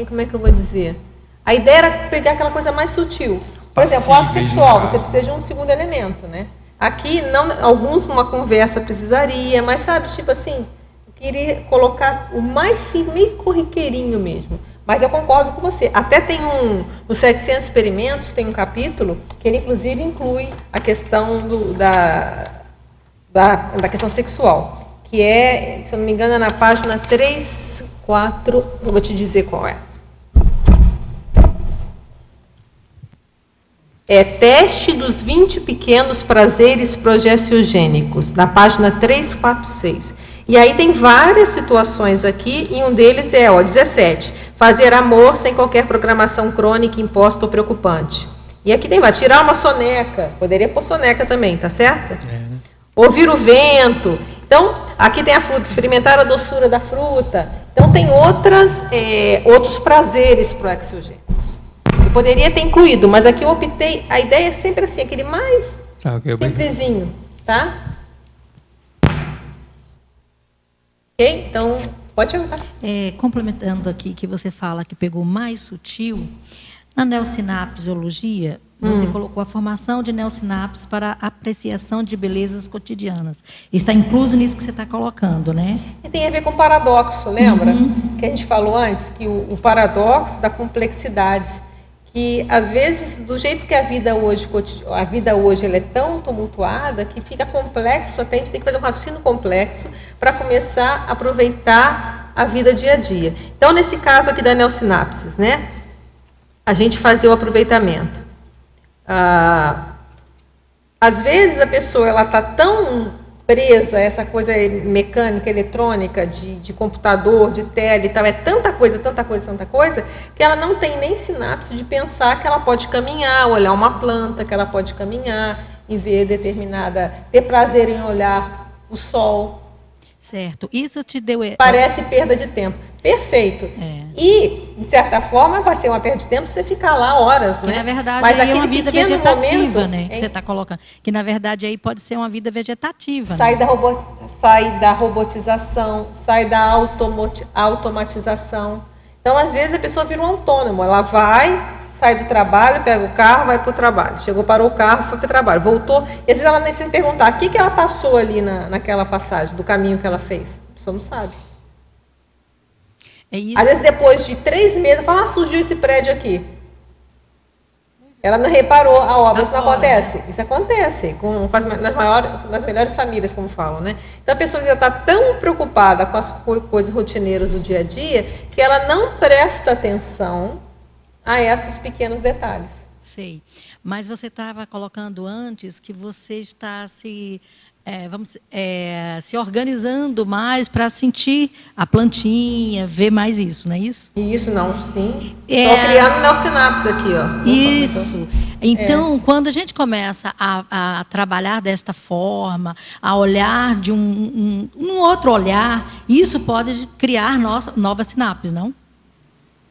Como é que eu vou dizer? A ideia era pegar aquela coisa mais sutil. Por exemplo, o ato sexual, você precisa de um segundo elemento, né? Aqui, alguns numa conversa precisaria, mas sabe, tipo assim, eu queria colocar o mais meio corriqueirinho mesmo. Mas eu concordo com você. Até tem nos 700 experimentos, tem um capítulo que ele, inclusive, inclui a questão da questão sexual, que é, se eu não me engano, é na página 3, 4, eu vou te dizer qual é. É teste dos 20 pequenos prazeres progestiogênicos, na página 346. E aí tem várias situações aqui, e um deles é, 17, fazer amor sem qualquer programação crônica, imposta ou preocupante. E aqui tem, vai tirar uma soneca, poderia pôr soneca também, tá certo? Ouvir o vento. Então, aqui tem a fruta, experimentar a doçura da fruta. Então, tem outros prazeres proexogênicos. Eu poderia ter incluído, mas aqui eu optei, a ideia é sempre assim, aquele mais simplesinho, tá? Ok? Então, pode perguntar. Complementando aqui, que você fala que pegou mais sutil, na neossinapsiologia, você colocou a formação de neossinapses para apreciação de belezas cotidianas. Está incluso nisso que você está colocando, né? E tem a ver com paradoxo, lembra? Que a gente falou antes, que o paradoxo da complexidade, que às vezes, do jeito que a vida hoje ela é tão tumultuada, que fica complexo, até a gente tem que fazer um raciocínio complexo para começar a aproveitar a vida dia a dia. Então, nesse caso aqui da neossinapses, né? A gente fazia o aproveitamento. Às vezes a pessoa está tão presa a essa coisa mecânica, eletrônica, de computador, de tele e tal, é tanta coisa, que ela não tem nem sinapse de pensar que ela pode caminhar, olhar uma planta, que ela pode caminhar e ver ter prazer em olhar o sol. Certo. Isso te deu... Parece perda de tempo. Perfeito. E, de certa forma, vai ser uma perda de tempo você ficar lá horas, que, né? na verdade, mas aí é uma vida vegetativa, momento, né? Que você está colocando. Que, na verdade, aí pode ser uma vida vegetativa. Sai da robotização, sai da automatização. Então, às vezes, a pessoa vira um autônomo. Ela sai do trabalho, pega o carro, vai para o trabalho. Chegou, parou o carro, foi para o trabalho. Voltou. E, às vezes, ela nem se perguntar o que ela passou ali naquela passagem, do caminho que ela fez. A pessoa não sabe. Às vezes, depois de 3 meses, fala, surgiu esse prédio aqui. Ela não reparou a obra. Isso não acontece? Isso acontece nas melhores famílias, como falam, né? Então, a pessoa já está tão preocupada com as coisas rotineiras do dia a dia que ela não presta atenção a esses pequenos detalhes. Sei. Mas você estava colocando antes que você está se organizando mais para sentir a plantinha, ver mais isso, não é isso? Isso, não, sim. Estou criando neossinapses aqui, ó. Isso. Então, quando a gente começa a trabalhar desta forma, a olhar de um outro olhar, isso pode criar novas sinapses, não?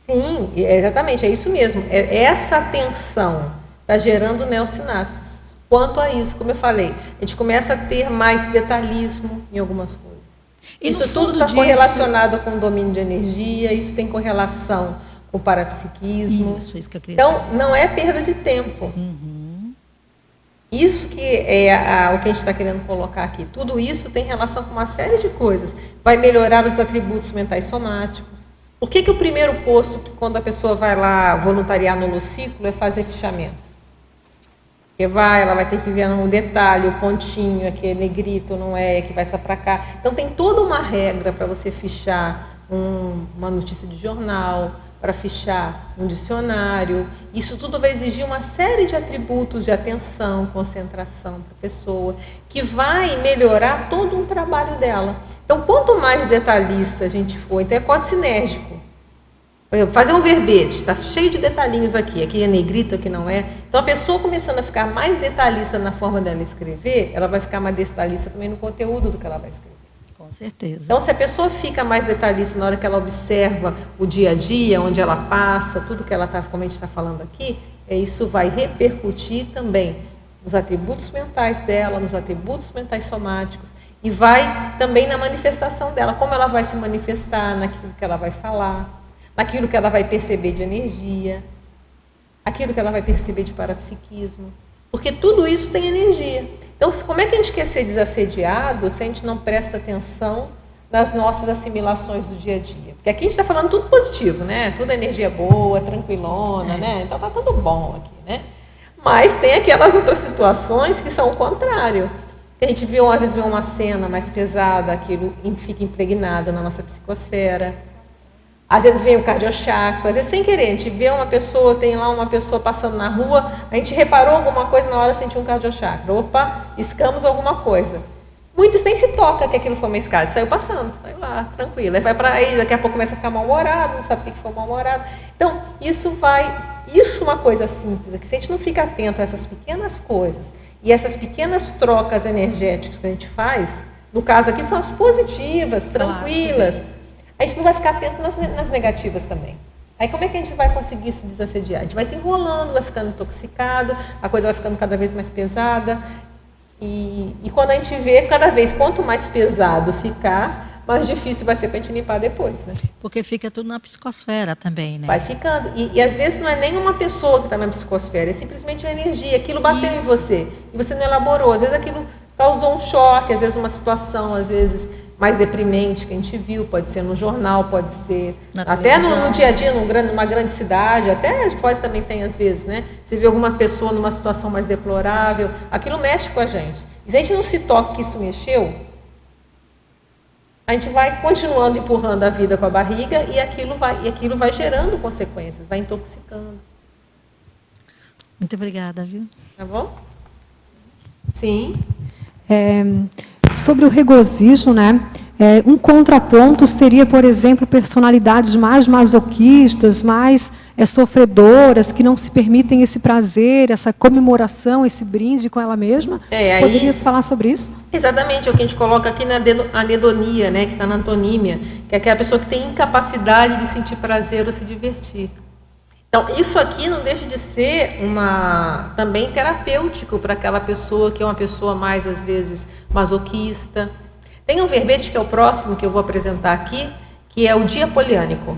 Sim, exatamente, é isso mesmo. Essa atenção está gerando neossinapses. Quanto a isso, como eu falei, a gente começa a ter mais detalhismo em algumas coisas. Isso tudo está correlacionado com o domínio de energia, isso tem correlação com o parapsiquismo. Isso que eu queria então, não é perda de tempo. Isso que é o que a gente está querendo colocar aqui. Tudo isso tem relação com uma série de coisas. Vai melhorar os atributos mentais somáticos. Por que o primeiro posto, quando a pessoa vai lá voluntariar no Luciclo, é fazer fichamento? Porque ela vai ter que ver no detalhe, o pontinho, aqui é negrito, não é, que vai só para cá. Então, tem toda uma regra para você fichar uma notícia de jornal, para fichar um dicionário. Isso tudo vai exigir uma série de atributos de atenção, concentração para a pessoa, que vai melhorar todo um trabalho dela. Então, quanto mais detalhista a gente for, então é código sinérgico. Fazer um verbete, está cheio de detalhinhos aqui é negrito, aqui não é. Então, a pessoa começando a ficar mais detalhista na forma dela escrever, ela vai ficar mais detalhista também no conteúdo do que ela vai escrever. Com certeza. Então, se a pessoa fica mais detalhista na hora que ela observa o dia a dia, onde ela passa, tudo que ela está, como a gente está falando aqui, isso vai repercutir também nos atributos mentais dela, nos atributos mentais somáticos, e vai também na manifestação dela, como ela vai se manifestar naquilo que ela vai falar, naquilo que ela vai perceber de energia, aquilo que ela vai perceber de parapsiquismo, porque tudo isso tem energia. Então, como é que a gente quer ser desassediado se a gente não presta atenção nas nossas assimilações do dia a dia? Porque aqui a gente está falando tudo positivo, né? Tudo energia boa, tranquilona, né? Então está tudo bom aqui, né? Mas tem aquelas outras situações que são o contrário. A gente viu, às vezes, uma cena mais pesada, aquilo fica impregnado na nossa psicosfera. Às vezes vem o cardiochakra, às vezes sem querer, a gente vê uma pessoa, tem lá uma pessoa passando na rua, a gente reparou alguma coisa, na hora sentiu um cardiochakra. Opa, escamos alguma coisa. Muitos nem se toca que aquilo foi uma escada, saiu passando, vai lá, tranquilo. Aí vai para aí, daqui a pouco começa a ficar mal-humorado, não sabe o que foi mal-humorado. Então, isso é uma coisa simples, que se a gente não fica atento a essas pequenas coisas, e essas pequenas trocas energéticas que a gente faz, no caso aqui são as positivas, tranquilas, a gente não vai ficar atento nas negativas também. Aí como é que a gente vai conseguir se desassediar? A gente vai se enrolando, vai ficando intoxicado, a coisa vai ficando cada vez mais pesada. E quando a gente vê, cada vez, quanto mais pesado ficar, mais difícil vai ser para a gente limpar depois, né? Porque fica tudo na psicosfera também, né? Vai ficando. E às vezes não é nem uma pessoa que está na psicosfera, é simplesmente a energia. Aquilo bateu em você e você não elaborou. Às vezes aquilo causou um choque, às vezes uma situação, às vezes mais deprimente que a gente viu, pode ser no jornal, pode ser até no dia a dia, numa grande cidade, até Foz também tem às vezes, né? Você vê alguma pessoa numa situação mais deplorável, aquilo mexe com a gente. E se a gente não se toca que isso mexeu, a gente vai continuando empurrando a vida com a barriga e aquilo vai gerando consequências, vai intoxicando. Muito obrigada, viu? Tá bom? Sim. Sobre o regozijo, né? Um contraponto seria, por exemplo, personalidades mais masoquistas, mais sofredoras, que não se permitem esse prazer, essa comemoração, esse brinde com ela mesma. Poderias falar sobre isso? Exatamente, é o que a gente coloca aqui na anedonia, né? Que está na antonímia, que é aquela pessoa que tem incapacidade de sentir prazer ou se divertir. Então, isso aqui não deixa de ser também terapêutico para aquela pessoa que é uma pessoa mais, às vezes, masoquista. Tem um verbete que é o próximo que eu vou apresentar aqui, que é o dia poliânico.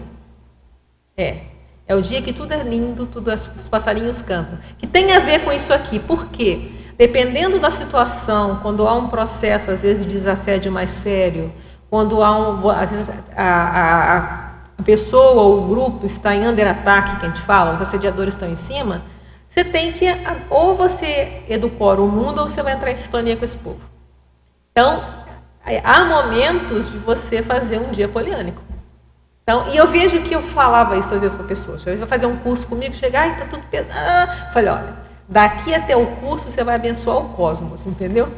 É o dia que tudo é lindo, os passarinhos cantam. Que tem a ver com isso aqui. Por quê? Dependendo da situação, quando há um processo, às vezes, de desassédio mais sério, quando há às vezes, a pessoa ou o grupo está em under-ataque, que a gente fala, os assediadores estão em cima, você tem que, ou você edulcora o mundo, ou você vai entrar em sintonia com esse povo. Então, há momentos de você fazer um dia poliânico. Então, e eu vejo que eu falava isso às vezes com pessoas, às vezes vai fazer um curso comigo, chegar, está tudo pesado. Falei, olha, daqui até o curso você vai abençoar o cosmos, entendeu?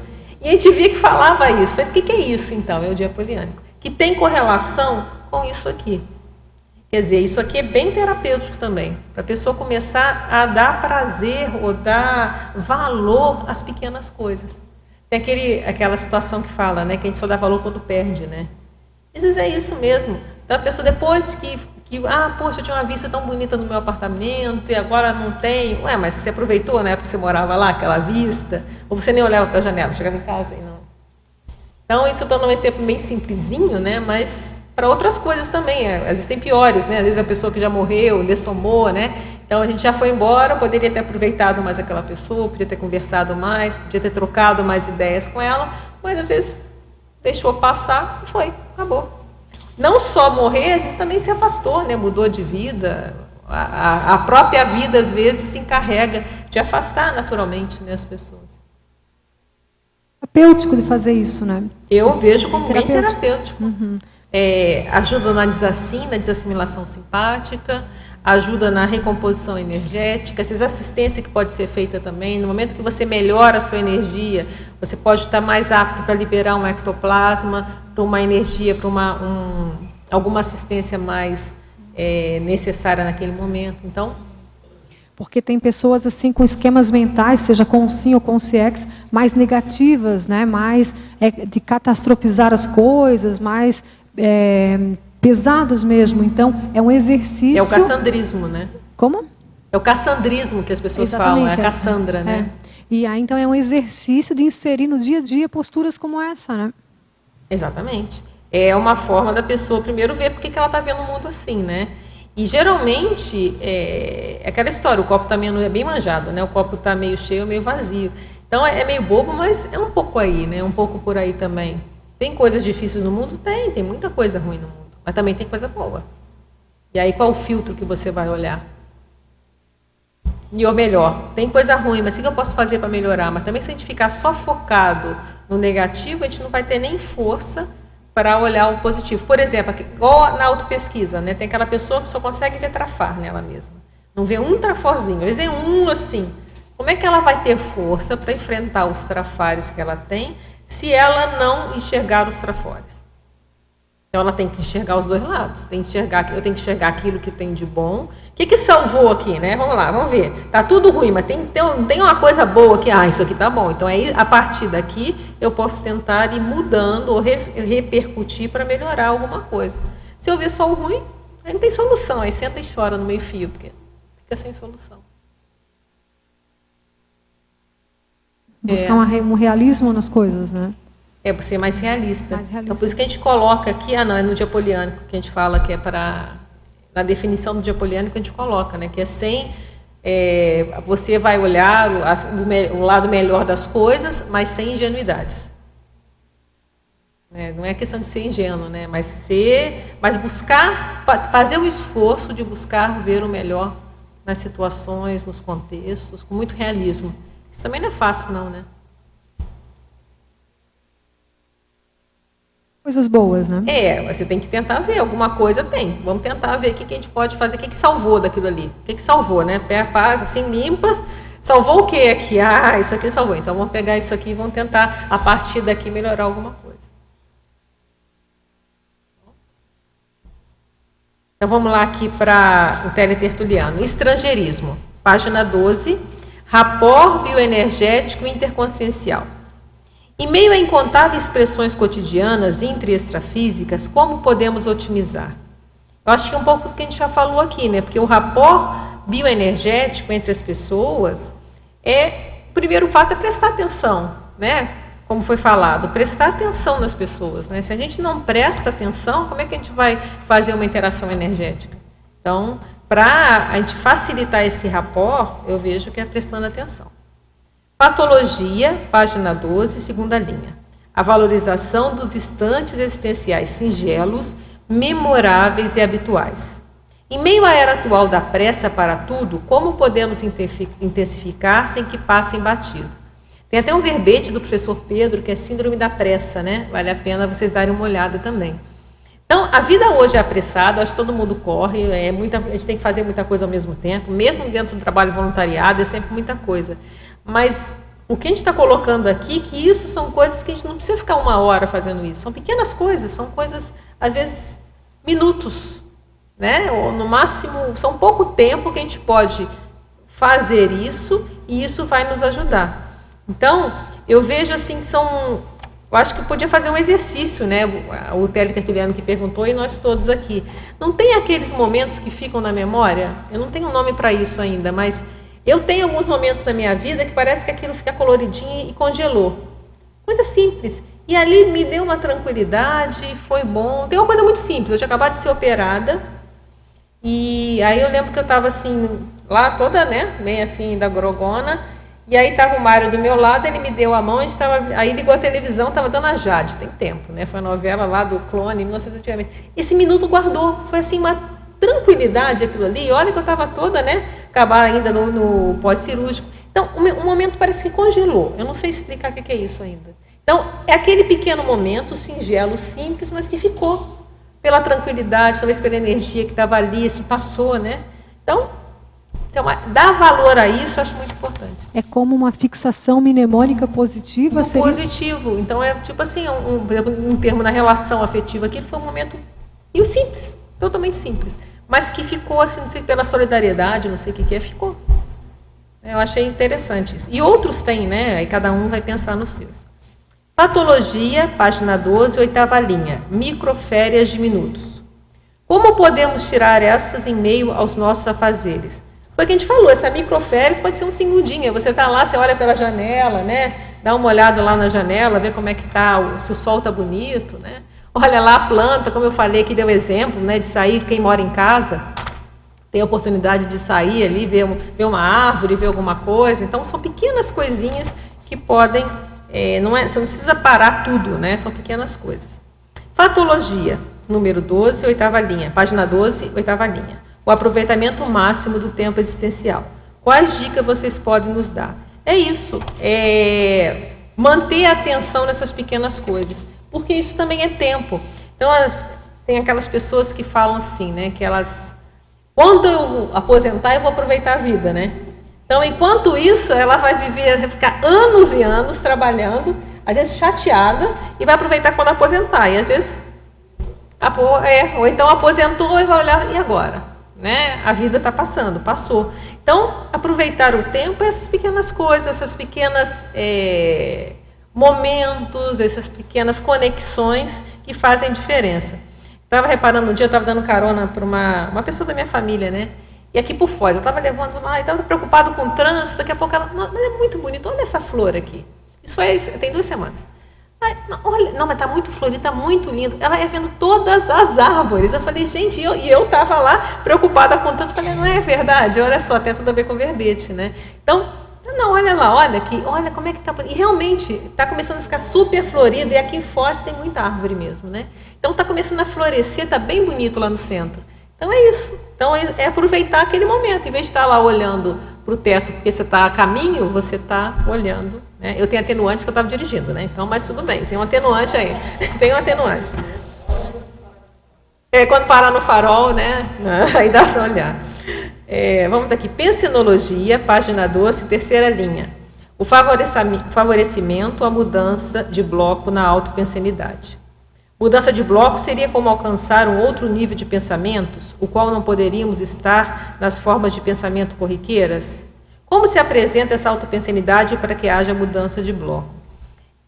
E a gente via que falava isso. Falei, o que é isso então? É o dia poliânico. Que tem correlação com isso aqui. Quer dizer, isso aqui é bem terapêutico também, para a pessoa começar a dar prazer ou dar valor às pequenas coisas. Tem aquela situação que fala, né, que a gente só dá valor quando perde, né? Às vezes é isso mesmo. Então a pessoa depois poxa, eu tinha uma vista tão bonita no meu apartamento e agora não tenho. Ué, mas você aproveitou na época que você morava lá, aquela vista? Ou você nem olhava para a janela, chegava em casa e não. Então isso para não ser bem simplesinho, né, mas para outras coisas também, às vezes tem piores, né? Às vezes a pessoa que já morreu, dessomou, né? Então a gente já foi embora, poderia ter aproveitado mais aquela pessoa, podia ter conversado mais, podia ter trocado mais ideias com ela, mas às vezes deixou passar e foi, acabou. Não só morrer, às vezes também se afastou, né? Mudou de vida, a própria vida às vezes se encarrega de afastar naturalmente, né, as pessoas. Terapêutico de fazer isso, né? Eu vejo como bem terapêutico. Uhum. ajuda na desassimilação simpática, ajuda na recomposição energética, essas assistência que pode ser feita também. No momento que você melhora a sua energia, você pode estar mais apto para liberar um ectoplasma, para uma energia, para alguma assistência mais necessária naquele momento. Então, porque tem pessoas assim com esquemas mentais, seja com o sim ou com o CX, mais negativas, né? Mais de catastrofizar as coisas, mais pesados mesmo. Então, é um exercício... É o cassandrismo, né? Como? É o cassandrismo que as pessoas falam, é a Cassandra, né? E aí, então, é um exercício de inserir no dia a dia posturas como essa, né? Exatamente. É uma forma da pessoa primeiro ver porque que ela está vendo o mundo assim, né? E geralmente, é aquela história, o copo também não é bem manjado, né? O copo está meio cheio ou meio vazio. Então, é meio bobo, mas é um pouco aí, né? Um pouco por aí também. Tem coisas difíceis no mundo? Tem muita coisa ruim no mundo. Mas também tem coisa boa. E aí, qual o filtro que você vai olhar? E ou melhor, tem coisa ruim, mas o que eu posso fazer para melhorar? Mas também se a gente ficar só focado no negativo, a gente não vai ter nem força para olhar o positivo. Por exemplo, igual na autopesquisa, né? Tem aquela pessoa que só consegue ver trafar nela mesma. Não vê um traforzinho, eles veem um assim. Como é que ela vai ter força para enfrentar os trafares que ela tem se ela não enxergar os trafores? Então, ela tem que enxergar os dois lados. Eu tenho que enxergar aquilo que tem de bom. O que salvou aqui, né? Vamos lá, vamos ver. Tá tudo ruim, mas tem uma coisa boa aqui. Isso aqui tá bom. Então, aí, a partir daqui, eu posso tentar ir mudando ou repercutir para melhorar alguma coisa. Se eu ver só o ruim, aí não tem solução. Aí senta e chora no meio fio, porque fica sem solução. Buscar um realismo nas coisas, né? Ser mais realista. Então, por isso que a gente coloca aqui, é no diapoliânico, que a gente fala que é na definição do diapoliânico, a gente coloca, né, que é sem, você vai olhar o lado melhor das coisas, mas sem ingenuidades. Não é questão de ser ingênuo, né, mas buscar, fazer o esforço de buscar ver o melhor nas situações, nos contextos, com muito realismo. Isso também não é fácil, não, né? Coisas boas, né? Você tem que tentar ver, alguma coisa tem. Vamos tentar ver o que a gente pode fazer, o que salvou daquilo ali. O que salvou, né? Paz, assim, limpa. Salvou o que aqui? Isso aqui salvou. Então, vamos pegar isso aqui e vamos tentar, a partir daqui, melhorar alguma coisa. Então, vamos lá aqui para o teletertuliano. Estrangeirismo, página 12. Rapport bioenergético interconsciencial. Em meio a incontáveis expressões cotidianas intra e extrafísicas, como podemos otimizar? Eu acho que é um pouco do que a gente já falou aqui, né? Porque o rapport bioenergético entre as pessoas o primeiro passo é prestar atenção, né? Como foi falado, prestar atenção nas pessoas, né? Se a gente não presta atenção, como é que a gente vai fazer uma interação energética? Então, para a gente facilitar esse rapport, eu vejo que é prestando atenção. Patologia, página 12, segunda linha. A valorização dos instantes existenciais singelos, memoráveis e habituais. Em meio à era atual da pressa para tudo, como podemos intensificar sem que passem batido? Tem até um verbete do professor Pedro, que é síndrome da pressa, né? Vale a pena vocês darem uma olhada também. Então, a vida hoje é apressada, acho que todo mundo corre, a gente tem que fazer muita coisa ao mesmo tempo, mesmo dentro do trabalho voluntariado, é sempre muita coisa. Mas o que a gente está colocando aqui, que isso são coisas que a gente não precisa ficar 1 hora fazendo isso. São pequenas coisas, são coisas, às vezes, minutos, né? Ou no máximo, são pouco tempo que a gente pode fazer isso e isso vai nos ajudar. Então, eu vejo assim que eu acho que eu podia fazer um exercício, né? O teletertuliano que perguntou e nós todos aqui. Não tem aqueles momentos que ficam na memória? Eu não tenho nome para isso ainda, mas eu tenho alguns momentos na minha vida que parece que aquilo fica coloridinho e congelou. Coisa simples. E ali me deu uma tranquilidade, foi bom. Tem uma coisa muito simples, eu tinha acabado de ser operada. E aí eu lembro que eu estava assim, lá toda, né, bem assim, da grogona. E aí estava o Mário do meu lado, ele me deu a mão, aí ligou a televisão, estava dando a Jade, tem tempo, né? Foi a novela lá do Clone, 1980. Esse minuto guardou, foi assim uma tranquilidade aquilo ali. Olha que eu estava toda, né? Acabar ainda no pós-cirúrgico. Então, um momento parece que congelou. Eu não sei explicar o que é isso ainda. Então, é aquele pequeno momento, singelo, simples, mas que ficou. pela tranquilidade, talvez pela energia que estava ali, isso passou, né? Então, dar valor a isso eu acho muito importante. É como uma fixação mnemônica positiva? Seria... Positivo. Então, é tipo assim, por exemplo, um termo na relação afetiva aqui, foi um momento simples, totalmente simples, mas que ficou assim, não sei, pela solidariedade, não sei o que é, ficou. Eu achei interessante isso. E outros têm, né? Aí cada um vai pensar nos seus. Patologia, página 12, 8ª linha. Microférias de minutos. Como podemos tirar essas em meio aos nossos afazeres? Foi o que a gente falou, essa microférias pode ser um segundinho. Você está lá, você olha pela janela, né? Dá uma olhada lá na janela, vê como é que está, se o sol está bonito, né? Olha lá a planta, como eu falei aqui, deu exemplo, né? De sair, quem mora em casa, tem a oportunidade de sair ali, ver uma árvore, ver alguma coisa. Então, são pequenas coisinhas que podem... você não precisa parar tudo, né? São pequenas coisas. Patologia, número 12, 8ª linha. Página 12, 8ª linha. O aproveitamento máximo do tempo existencial. Quais dicas vocês podem nos dar? É isso. Manter a atenção nessas pequenas coisas. Porque isso também é tempo. Então, tem aquelas pessoas que falam assim, né? Que elas... Quando eu aposentar, eu vou aproveitar a vida, né? Então, enquanto isso, ela vai ficar anos e anos trabalhando, às vezes chateada, e vai aproveitar quando aposentar. E às vezes, ou então aposentou e vai olhar, e agora? Né? A vida está passando, passou. Então, aproveitar o tempo é essas pequenas coisas, essas pequenas momentos, essas pequenas conexões que fazem diferença. Estava reparando, um dia eu estava dando carona para uma pessoa da minha família, né? E aqui por Foz, eu estava levando lá, e estava preocupado com o trânsito, daqui a pouco ela, mas é muito bonito, olha essa flor aqui. Isso tem 2 semanas. Olha, não, mas está muito florido, está muito lindo. Ela ia vendo todas as árvores. Eu falei, gente, eu estava lá preocupada com o trânsito. Falei, não é verdade, olha só, tem tudo a ver com verbete, né? Então, não, olha lá, olha aqui, olha como é que está. E realmente está começando a ficar super florido, e aqui em Foz tem muita árvore mesmo, né? Então está começando a florescer, está bem bonito lá no centro. Então é isso. Então é aproveitar aquele momento. Em vez de estar lá olhando para o teto porque você está a caminho, você está olhando. Né? Eu tenho atenuante que eu estava dirigindo, né? Então, mas tudo bem, tem um atenuante aí. Tem um atenuante. Quando parar no farol, né? Aí dá para olhar. Vamos aqui. Pensinologia, página 12, 3ª linha. O favorecimento à mudança de bloco na autopensenidade. Mudança de bloco seria como alcançar um outro nível de pensamentos, o qual não poderíamos estar nas formas de pensamento corriqueiras? Como se apresenta essa autopensenidade para que haja mudança de bloco?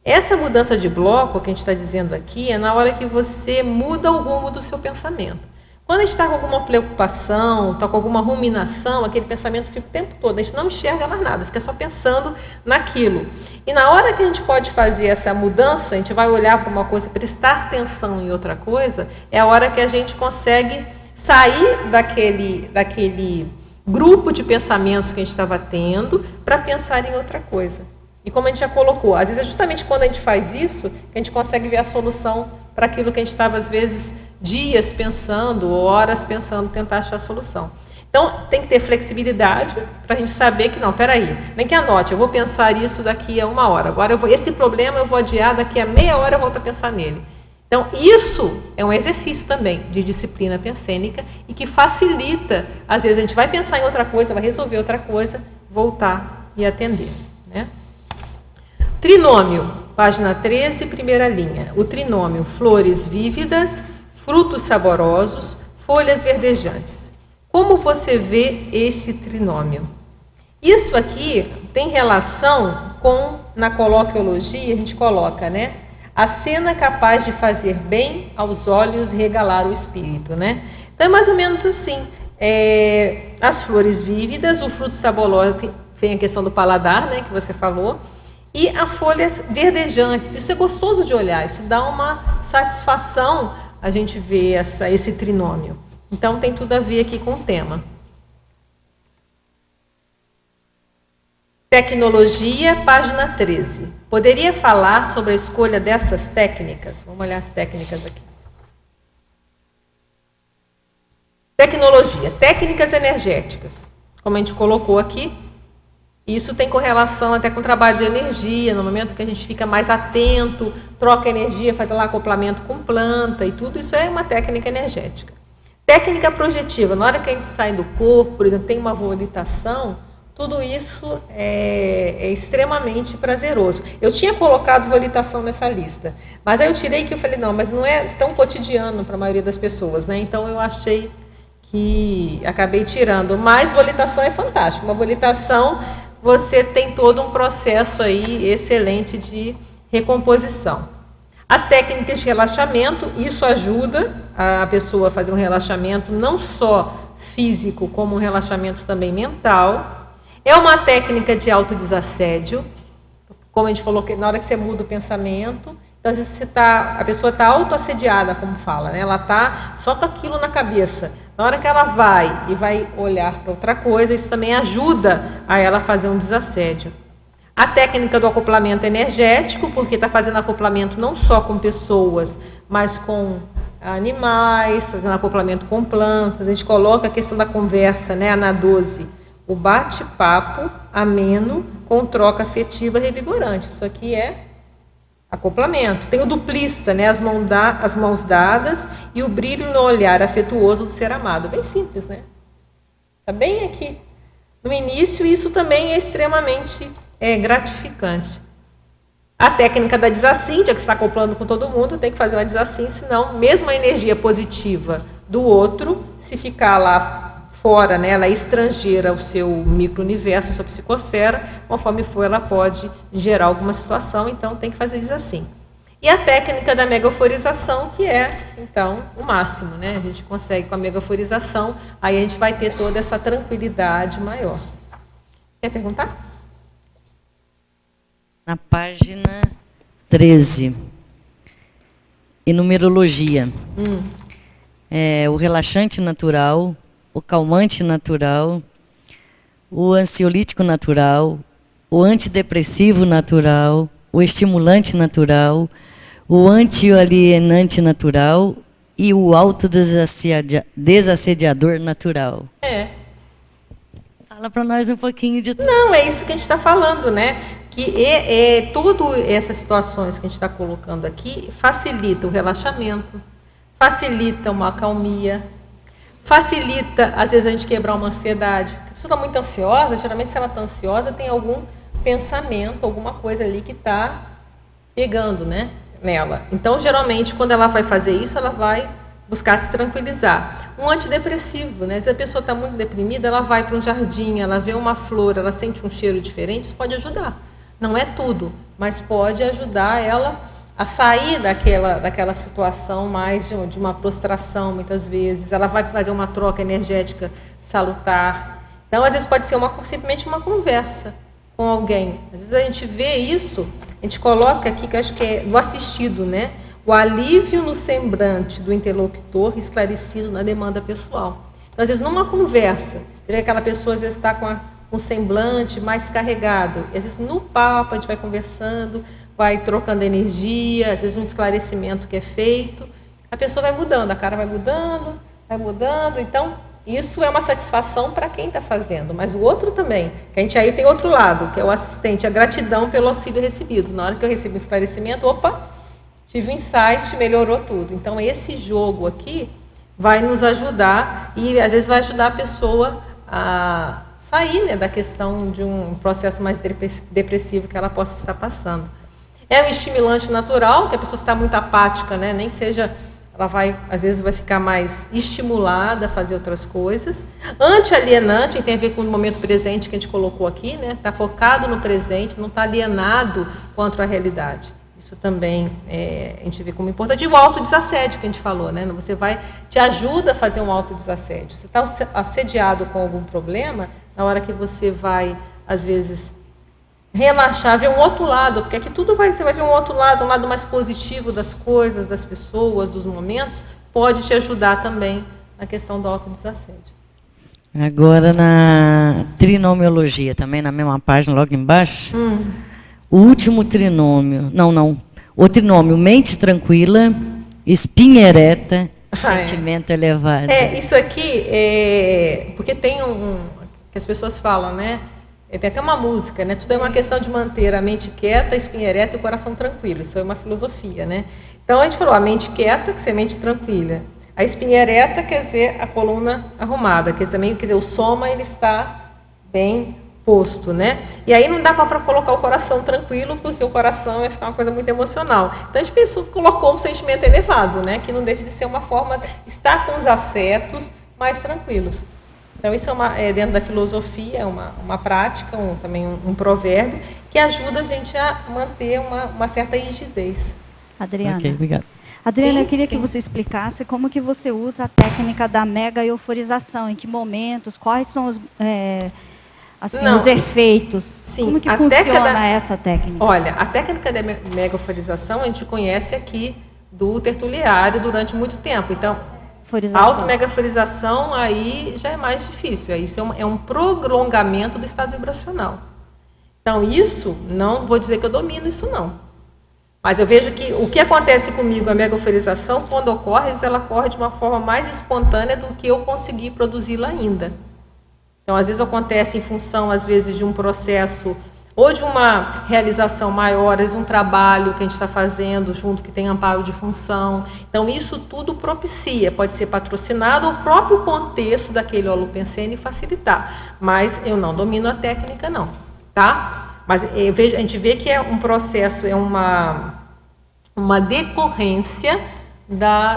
Essa mudança de bloco, que a gente está dizendo aqui, é na hora que você muda o rumo do seu pensamento. Quando a gente está com alguma preocupação, está com alguma ruminação, aquele pensamento fica o tempo todo, a gente não enxerga mais nada, fica só pensando naquilo. E na hora que a gente pode fazer essa mudança, a gente vai olhar para uma coisa, prestar atenção em outra coisa, é a hora que a gente consegue sair daquele grupo de pensamentos que a gente estava tendo para pensar em outra coisa. E como a gente já colocou, às vezes é justamente quando a gente faz isso que a gente consegue ver a solução para aquilo que a gente estava, às vezes, dias pensando, ou horas pensando, tentar achar a solução. Então, tem que ter flexibilidade para a gente saber que, não, peraí, nem que anote, eu vou pensar isso daqui a 1 hora, agora esse problema eu vou adiar, daqui a meia hora eu volto a pensar nele. Então, isso é um exercício também de disciplina pensênica e que facilita, às vezes a gente vai pensar em outra coisa, vai resolver outra coisa, voltar e atender, né? Trinômio, página 13, 1ª linha. O trinômio, flores vívidas, frutos saborosos, folhas verdejantes. Como você vê este trinômio? Isso aqui tem relação com, na coloquiologia, a gente coloca, né? A cena capaz de fazer bem aos olhos e regalar o espírito, né? Então é mais ou menos assim. As flores vívidas, o fruto saboroso, tem a questão do paladar, né, que você falou, e as folhas verdejantes. Isso é gostoso de olhar, isso dá uma satisfação a gente ver esse trinômio. Então tem tudo a ver aqui com o tema. Tecnologia, página 13. Poderia falar sobre a escolha dessas técnicas? Vamos olhar as técnicas aqui. Tecnologia, técnicas energéticas. Como a gente colocou aqui, Isso tem correlação até com o trabalho de energia, no momento que a gente fica mais atento, troca energia, faz lá acoplamento com planta e tudo isso é uma técnica energética. Técnica projetiva, na hora que a gente sai do corpo, por exemplo, tem uma volitação, tudo isso é extremamente prazeroso. Eu tinha colocado volitação nessa lista, mas aí eu tirei que eu falei, não, mas não é tão cotidiano para a maioria das pessoas, né? Então eu achei que acabei tirando. Mas volitação é fantástico. Uma volitação, você tem todo um processo aí excelente de recomposição. As técnicas de relaxamento, isso ajuda a pessoa a fazer um relaxamento não só físico, como um relaxamento também mental. É uma técnica de autodesassédio, como a gente falou, que na hora que você muda o pensamento, então, às vezes a pessoa está autoassediada, como fala, né? Ela está só com aquilo na cabeça. Na hora que ela vai olhar para outra coisa, isso também ajuda a ela fazer um desassédio. A técnica do acoplamento energético, porque está fazendo acoplamento não só com pessoas, mas com animais, fazendo acoplamento com plantas. A gente coloca a questão da conversa, né, na 12. O bate-papo ameno com troca afetiva revigorante. Isso aqui é acoplamento. Tem o duplista, né, as mãos dadas e o brilho no olhar afetuoso do ser amado. Bem simples, né? Está bem aqui no início, e isso também é extremamente gratificante. A técnica da desassim, já que está acoplando com todo mundo, tem que fazer uma desassim, senão mesmo a energia positiva do outro, se ficar lá fora, né, ela é estrangeira ao seu micro-universo, à sua psicosfera, conforme for, ela pode gerar alguma situação, então tem que fazer isso assim. E a técnica da megaforização, que é, então, o máximo, né? A gente consegue com a megaforização, aí a gente vai ter toda essa tranquilidade maior. Quer perguntar? Na página 13, em numerologia, o relaxante natural, o calmante natural, o ansiolítico natural, o antidepressivo natural, o estimulante natural, o anti-alienante natural e o autodesassediador natural. Fala para nós um pouquinho de tudo. Não, é isso que a gente está falando, né? Que todas essas situações que a gente está colocando aqui facilita o relaxamento, facilita uma acalmia, facilita, às vezes, a gente quebrar uma ansiedade. A pessoa está muito ansiosa, geralmente se ela está ansiosa, tem algum pensamento, alguma coisa ali que está pegando, né, nela. Então, geralmente, quando ela vai fazer isso, ela vai buscar se tranquilizar. Um antidepressivo, né? Se a pessoa está muito deprimida, ela vai para um jardim, ela vê uma flor, ela sente um cheiro diferente, isso pode ajudar. Não é tudo, mas pode ajudar ela a sair daquela situação mais de uma prostração, muitas vezes. Ela vai fazer uma troca energética salutar. Então, às vezes, pode ser simplesmente uma conversa com alguém. Às vezes, a gente vê isso, a gente coloca aqui, que eu acho que é do assistido, né? O alívio no semblante do interlocutor esclarecido na demanda pessoal. Então, às vezes, numa conversa, você vê que aquela pessoa, às vezes, está com um semblante mais carregado. E, às vezes, no papo, a gente vai conversando, vai trocando energia, às vezes um esclarecimento que é feito, a pessoa vai mudando, a cara vai mudando, então isso é uma satisfação para quem está fazendo, mas o outro também, que a gente aí tem outro lado, que é o assistente, a gratidão pelo auxílio recebido. Na hora que eu recebo um esclarecimento, opa, tive um insight, melhorou tudo. Então esse jogo aqui vai nos ajudar e às vezes vai ajudar a pessoa a sair, né, da questão de um processo mais depressivo que ela possa estar passando. É um estimulante natural, que a pessoa está muito apática, né? Nem seja, ela vai, às vezes, vai ficar mais estimulada a fazer outras coisas. Anti-alienante, tem a ver com o momento presente que a gente colocou aqui, né? Está focado no presente, não está alienado contra a realidade. Isso também a gente vê como importante. E o autodesassédio que a gente falou, né? Você te ajuda a fazer um autodesassédio. Você está assediado com algum problema, na hora que você vai, às vezes, relaxar, ver um outro lado, porque aqui você vai ver um outro lado, um lado mais positivo das coisas, das pessoas, dos momentos, pode te ajudar também na questão do autodesassédio. Agora na trinomiologia, também na mesma página, logo embaixo, o último trinômio, o trinômio mente tranquila, espinha ereta, sentimento elevado. Isso aqui, porque tem que as pessoas falam, né? Tem até uma música, né? Tudo é uma questão de manter a mente quieta, a espinha ereta e o coração tranquilo. Isso é uma filosofia, né? Então a gente falou a mente quieta, que é a mente tranquila. A espinha ereta quer dizer a coluna arrumada, quer dizer o soma ele está bem posto, né? E aí não dá para colocar o coração tranquilo, porque o coração vai ficar uma coisa muito emocional. Então a gente pensou, colocou um sentimento elevado, né? Que não deixa de ser uma forma de estar com os afetos mais tranquilos. Então isso dentro da filosofia, é uma prática, também um provérbio, que ajuda a gente a manter uma certa rigidez. Adriana. Ok, obrigado. Adriana, Sim, eu queria sim. que você explicasse como que você usa a técnica da mega euforização, em que momentos, quais são os efeitos, Sim, como que a funciona essa técnica? Olha, a técnica da mega euforização a gente conhece aqui do tertuliário durante muito tempo. Então, auto-megaforização aí já é mais difícil. Isso é um prolongamento do estado vibracional. Então, isso, não vou dizer que eu domino isso, não. Mas eu vejo que o que acontece comigo, a megaforização, quando ocorre, ela ocorre de uma forma mais espontânea do que eu conseguir produzi-la ainda. Então, às vezes acontece em função, às vezes, de um processo ou de uma realização maior, às vezes um trabalho que a gente está fazendo junto, que tem amparo de função. Então, isso tudo propicia, pode ser patrocinado ou o próprio contexto daquele holopensene facilitar. Mas eu não domino a técnica, não. Tá? Mas a gente vê que é um processo, é uma decorrência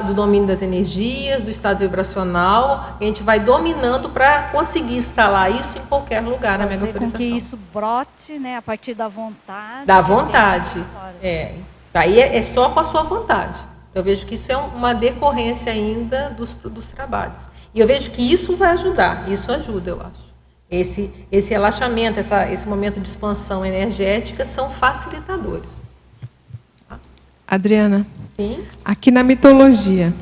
do domínio das energias, do estado vibracional, e a gente vai dominando para conseguir instalar isso em qualquer lugar na megaforização. Com que isso brote, né, a partir da vontade. Da vontade. Aí é só com a sua vontade. Eu vejo que isso é uma decorrência ainda dos trabalhos. E eu vejo que isso vai ajudar, isso ajuda, eu acho. Esse relaxamento, esse momento de expansão energética são facilitadores. Adriana, sim? Aqui na mitologia,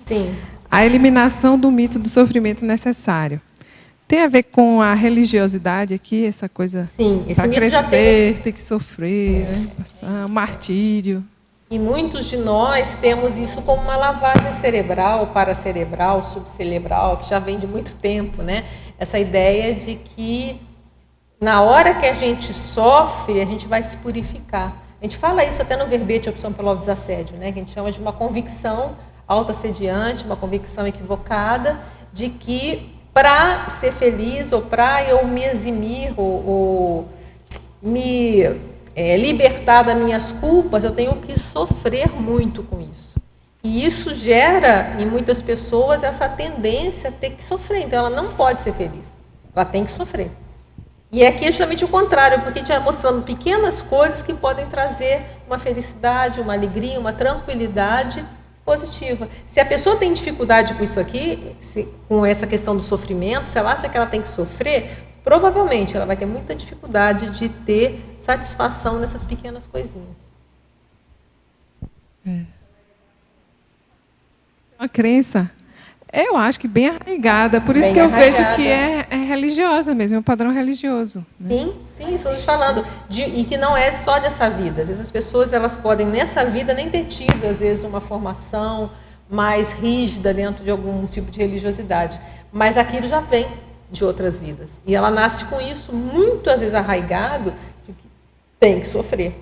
sim. A eliminação do mito do sofrimento necessário tem a ver com a religiosidade aqui, essa coisa para crescer, tem que sofrer, né? Passar, martírio. E muitos de nós temos isso como uma lavagem cerebral, paracerebral, subcerebral, que já vem de muito tempo, né? Essa ideia de que na hora que a gente sofre, a gente vai se purificar. A gente fala isso até no verbete Opção pelo Autodesassédio, né? Que a gente chama de uma convicção autoassediante, uma convicção equivocada, de que para ser feliz ou para eu me eximir ou me libertar das minhas culpas, eu tenho que sofrer muito com isso. E isso gera em muitas pessoas essa tendência a ter que sofrer. Então ela não pode ser feliz, ela tem que sofrer. E aqui é justamente o contrário, porque a gente vai mostrando pequenas coisas que podem trazer uma felicidade, uma alegria, uma tranquilidade positiva. Se a pessoa tem dificuldade com isso aqui, com essa questão do sofrimento, se ela acha que ela tem que sofrer, provavelmente ela vai ter muita dificuldade de ter satisfação nessas pequenas coisinhas. Uma crença, eu acho que bem arraigada, por isso bem que eu vejo que é religiosa mesmo, é um padrão religioso. Né? Sim, estou te falando. E que não é só dessa vida. Às vezes as pessoas elas podem, nessa vida, nem ter tido, às vezes, uma formação mais rígida dentro de algum tipo de religiosidade. Mas aquilo já vem de outras vidas. E ela nasce com isso, muito, às vezes, arraigado, de que tem que sofrer.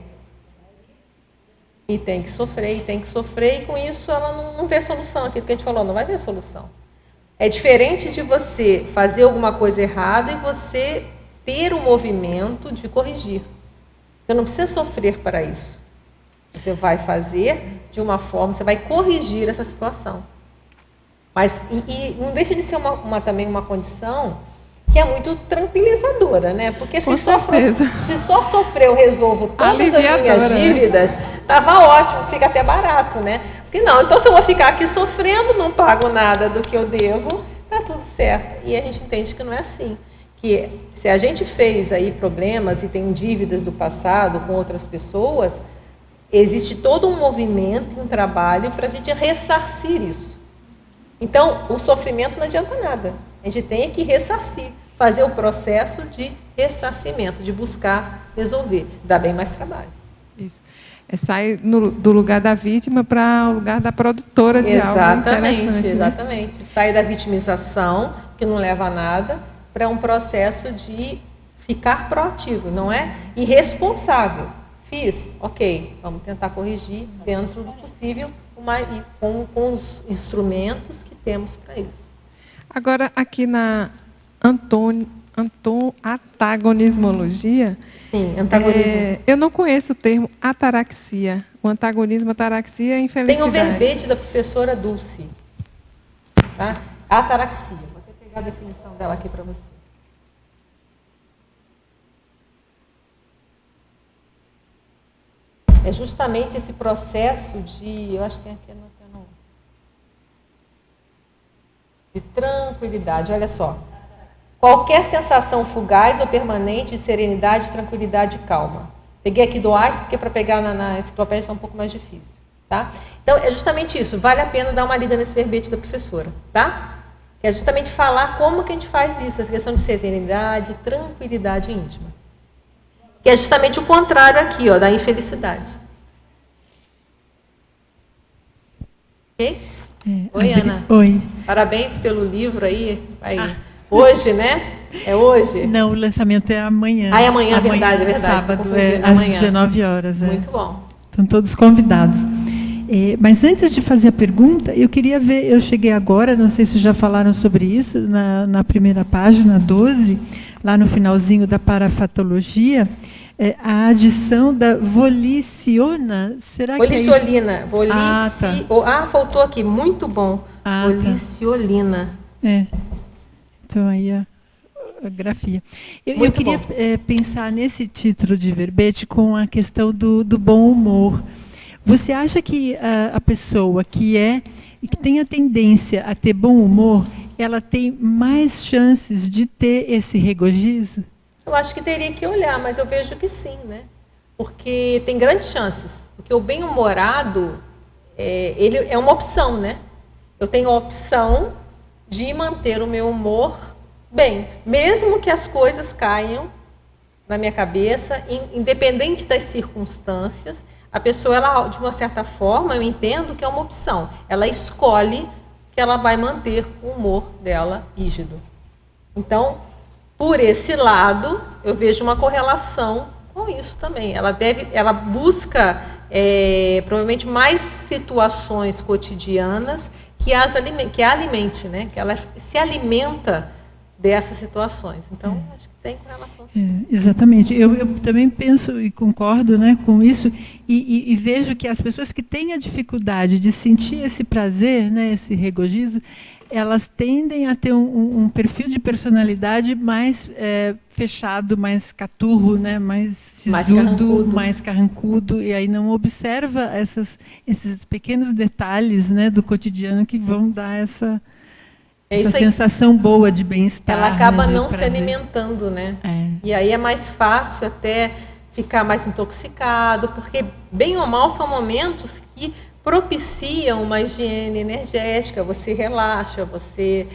E tem que sofrer, e tem que sofrer, e com isso ela não vê solução. Aquilo que a gente falou, não vai ver solução. É diferente de você fazer alguma coisa errada e você ter o movimento de corrigir. Você não precisa sofrer para isso. Você vai fazer de uma forma, você vai corrigir essa situação. Mas e não deixa de ser também uma condição que é muito tranquilizadora, né? Porque se só sofrer eu resolvo todas as minhas dívidas, estava ótimo, fica até barato, né? Porque não, então se eu vou ficar aqui sofrendo, não pago nada do que eu devo, tá tudo certo. E a gente entende que não é assim. Que se a gente fez aí problemas e tem dívidas do passado com outras pessoas, existe todo um movimento, um trabalho para a gente ressarcir isso. Então, o sofrimento não adianta nada. A gente tem que ressarcir, fazer o processo de ressarcimento, de buscar resolver. Dá bem mais trabalho. Isso. É sair do lugar da vítima para o lugar da produtora de algo interessante. Exatamente. Sair da vitimização, que não leva a nada, para um processo de ficar proativo, não é irresponsável. Fiz, ok, vamos tentar corrigir dentro do possível e com os instrumentos que temos para isso. Agora, aqui na antagonismologia, sim, antagonismo. Eu não conheço o termo ataraxia. O antagonismo, ataraxia é infelicidade. Tem o verbete da professora Dulce. Tá? Ataraxia. Vou até pegar a definição dela aqui para você. É justamente esse processo de, eu acho que tem aqui de tranquilidade. Olha só. Qualquer sensação fugaz ou permanente de serenidade, tranquilidade e calma. Peguei aqui do AIS, porque para pegar na enciclopédia está um pouco mais difícil. Tá? Então, é justamente isso. Vale a pena dar uma lida nesse verbete da professora. Tá? Que é justamente falar como que a gente faz isso, essa questão de serenidade, tranquilidade íntima. Que é justamente o contrário aqui, ó, da infelicidade. Ok? Oi, Ana. Oi. Parabéns pelo livro aí. Hoje, né? É hoje? Não, o lançamento é amanhã. É amanhã, verdade. Sábado, às 19 horas. Muito bom. Estão todos convidados. Mas antes de fazer a pergunta, eu queria ver, eu cheguei agora, não sei se já falaram sobre isso, na primeira página, 12, lá no finalzinho da parafatologia, a adição da voliciona, será voliciolina, que é isso? Faltou aqui, muito bom. Voliciolina. Então aí a grafia. Eu queria pensar nesse título de verbete com a questão do bom humor. Você acha que a pessoa que tem a tendência a ter bom humor, ela tem mais chances de ter esse regozijo? Eu acho que teria que olhar, mas eu vejo que sim, né? Porque tem grandes chances. Porque o bem-humorado, ele é uma opção, né? Eu tenho a opção de manter o meu humor bem, mesmo que as coisas caiam na minha cabeça, independente das circunstâncias, a pessoa, ela, de uma certa forma, eu entendo que é uma opção. Ela escolhe que ela vai manter o humor dela rígido. Então, por esse lado, eu vejo uma correlação com isso também. Ela busca, provavelmente, mais situações cotidianas que a alimente, né? Que ela se alimenta dessas situações. Então, acho que tem correlação. Exatamente. Eu também penso e concordo, né, com isso, e vejo que as pessoas que têm a dificuldade de sentir esse prazer, né, esse regozijo, elas tendem a ter um perfil de personalidade mais fechado, mais caturro, né, mais sisudo, mais carrancudo, e aí não observa esses pequenos detalhes, né, do cotidiano que vão dar essa sensação boa de bem-estar. Ela acaba, né, não se alimentando, né? E aí é mais fácil até ficar mais intoxicado, porque bem ou mal são momentos que propiciam uma higiene energética, você relaxa, você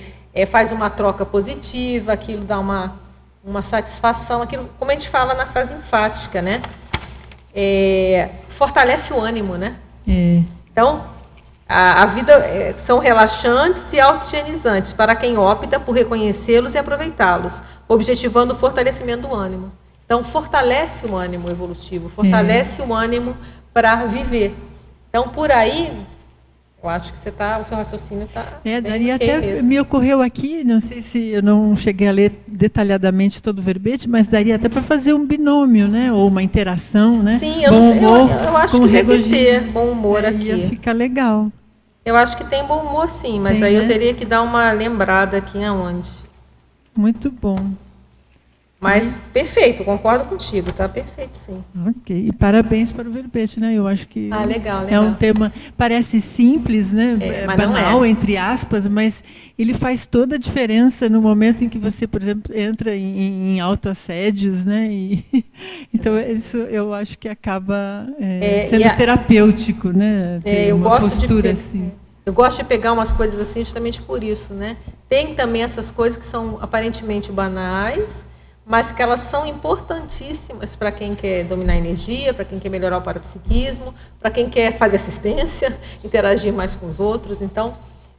faz uma troca positiva, aquilo dá uma satisfação, aquilo, como a gente fala na frase enfática, né? Fortalece o ânimo, né? Então, a vida são relaxantes e auto-higienizantes para quem opta por reconhecê-los e aproveitá-los, objetivando o fortalecimento do ânimo. Então, fortalece o ânimo evolutivo, fortalece o ânimo para viver. Então, por aí, eu acho que o seu raciocínio está daria até mesmo. Me ocorreu aqui, não sei se eu não cheguei a ler detalhadamente todo o verbete, mas daria até para fazer um binômio, né? Ou uma interação, né? Sim, eu acho que deve ter bom humor aqui. Ia ficar legal. Eu acho que tem bom humor, sim, mas aí eu teria que dar uma lembrada aqui aonde. Muito bom. Mas perfeito, concordo contigo, tá perfeito, sim. Ok, e parabéns para o verbete, né? Eu acho que legal. É um tema, parece simples, né? Banal, entre aspas, mas ele faz toda a diferença no momento em que você, por exemplo, entra em autoassédios, né? Então, isso eu acho que acaba sendo terapêutico, né? Ter uma postura assim. Eu gosto de pegar umas coisas assim justamente por isso, né? Tem também essas coisas que são aparentemente banais, mas que elas são importantíssimas para quem quer dominar a energia, para quem quer melhorar o parapsiquismo, para quem quer fazer assistência, interagir mais com os outros. Então,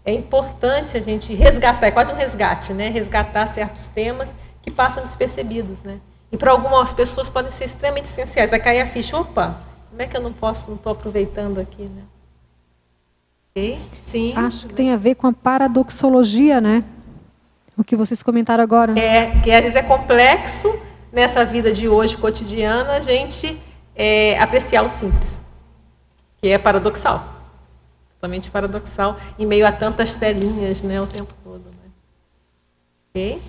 é importante a gente resgatar, é quase um resgate, né? Resgatar certos temas que passam despercebidos, né? E para algumas pessoas podem ser extremamente essenciais. Vai cair a ficha, opa, como é que eu não estou aproveitando aqui, né? Okay? Sim. Acho que tem a ver com a paradoxologia, né? O que vocês comentaram agora. Que às vezes é complexo nessa vida de hoje, cotidiana, a gente apreciar o simples, que é paradoxal. Totalmente paradoxal, em meio a tantas telinhas, né, o tempo todo. Né? Ok?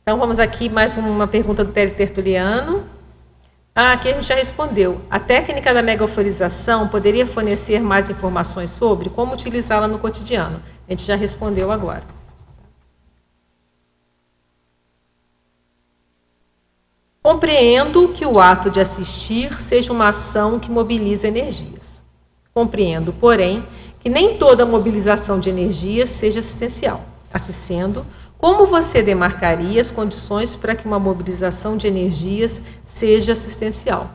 Então, vamos aqui mais uma pergunta do Tertuliano. Aqui a gente já respondeu. A técnica da megaforização poderia fornecer mais informações sobre como utilizá-la no cotidiano? A gente já respondeu agora. Compreendo que o ato de assistir seja uma ação que mobiliza energias. Compreendo, porém, que nem toda mobilização de energias seja assistencial. Assim sendo, como você demarcaria as condições para que uma mobilização de energias seja assistencial?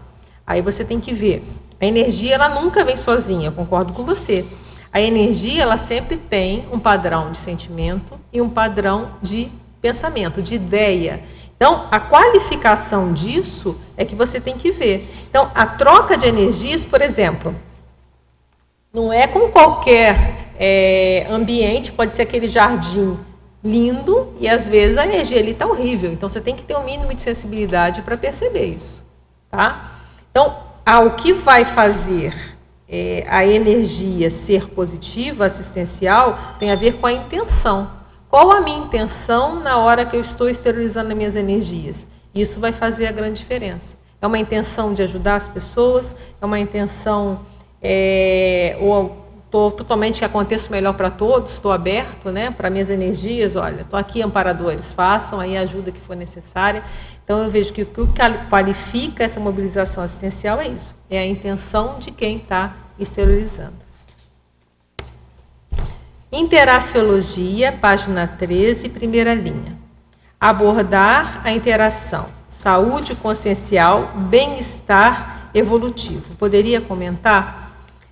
Aí você tem que ver. A energia, ela nunca vem sozinha, eu concordo com você. A energia, ela sempre tem um padrão de sentimento e um padrão de pensamento, de ideia. Então, a qualificação disso é que você tem que ver. Então, a troca de energias, por exemplo, não é com qualquer ambiente, pode ser aquele jardim lindo e às vezes a energia ali está horrível. Então você tem que ter um mínimo de sensibilidade para perceber isso. Tá? Então, o que vai fazer a energia ser positiva, assistencial, tem a ver com a intenção. Qual a minha intenção na hora que eu estou exteriorizando as minhas energias? Isso vai fazer a grande diferença. É uma intenção de ajudar as pessoas, é uma intenção... ou estou totalmente que aconteça o melhor para todos, estou aberto, né, para minhas energias, olha, estou aqui, amparadores, façam aí a ajuda que for necessária. Então eu vejo que o que qualifica essa mobilização assistencial é isso, é a intenção de quem está exteriorizando. Interaciologia, página 13, primeira linha. Abordar a interação, saúde consciencial, bem-estar evolutivo. Poderia comentar?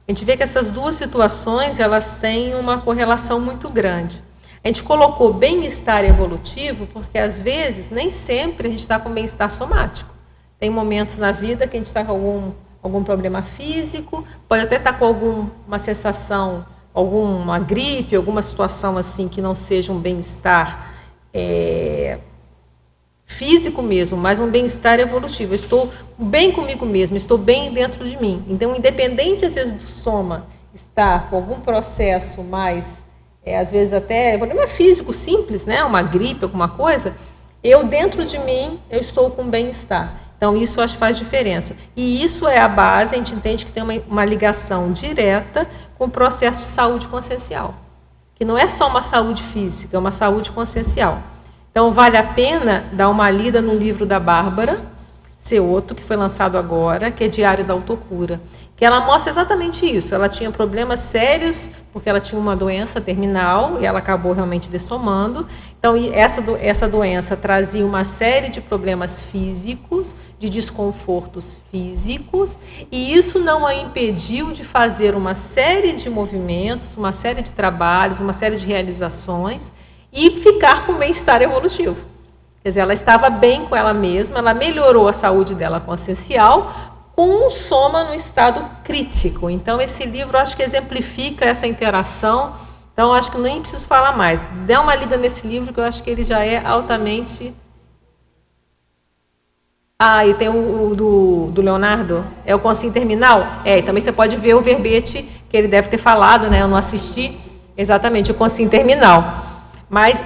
A gente vê que essas duas situações, elas têm uma correlação muito grande. A gente colocou bem-estar evolutivo porque, às vezes, nem sempre a gente está com bem-estar somático. Tem momentos na vida que a gente está com algum problema físico, pode até estar com alguma sensação, alguma gripe, alguma situação assim que não seja um bem-estar físico mesmo, mas um bem-estar evolutivo. Eu estou bem comigo mesmo, estou bem dentro de mim. Então, independente, às vezes, do soma estar com algum processo mais, às vezes até problema físico simples, né? Uma gripe, alguma coisa, eu dentro de mim, eu estou com bem-estar. Então, isso eu acho que faz diferença. E isso é a base, a gente entende que tem uma ligação direta com o processo de saúde consciencial. Que não é só uma saúde física, é uma saúde consciencial. Então, vale a pena dar uma lida no livro da Bárbara Ceotto, que foi lançado agora, que é Diário da Autocura, que ela mostra exatamente isso. Ela tinha problemas sérios, porque ela tinha uma doença terminal, e ela acabou realmente dessomando. Então, essa doença trazia uma série de problemas físicos, de desconfortos físicos, e isso não a impediu de fazer uma série de movimentos, uma série de trabalhos, uma série de realizações, e ficar com bem-estar evolutivo. Quer dizer, ela estava bem com ela mesma, ela melhorou a saúde dela consciencial, com um soma no estado crítico. Então, esse livro, acho que exemplifica essa interação. Então, acho que nem preciso falar mais. Dê uma lida nesse livro, que eu acho que ele já é altamente... e tem o do Leonardo, é o Consciência Terminal? E também você pode ver o verbete que ele deve ter falado, né? Eu não assisti exatamente, o Consciência Terminal.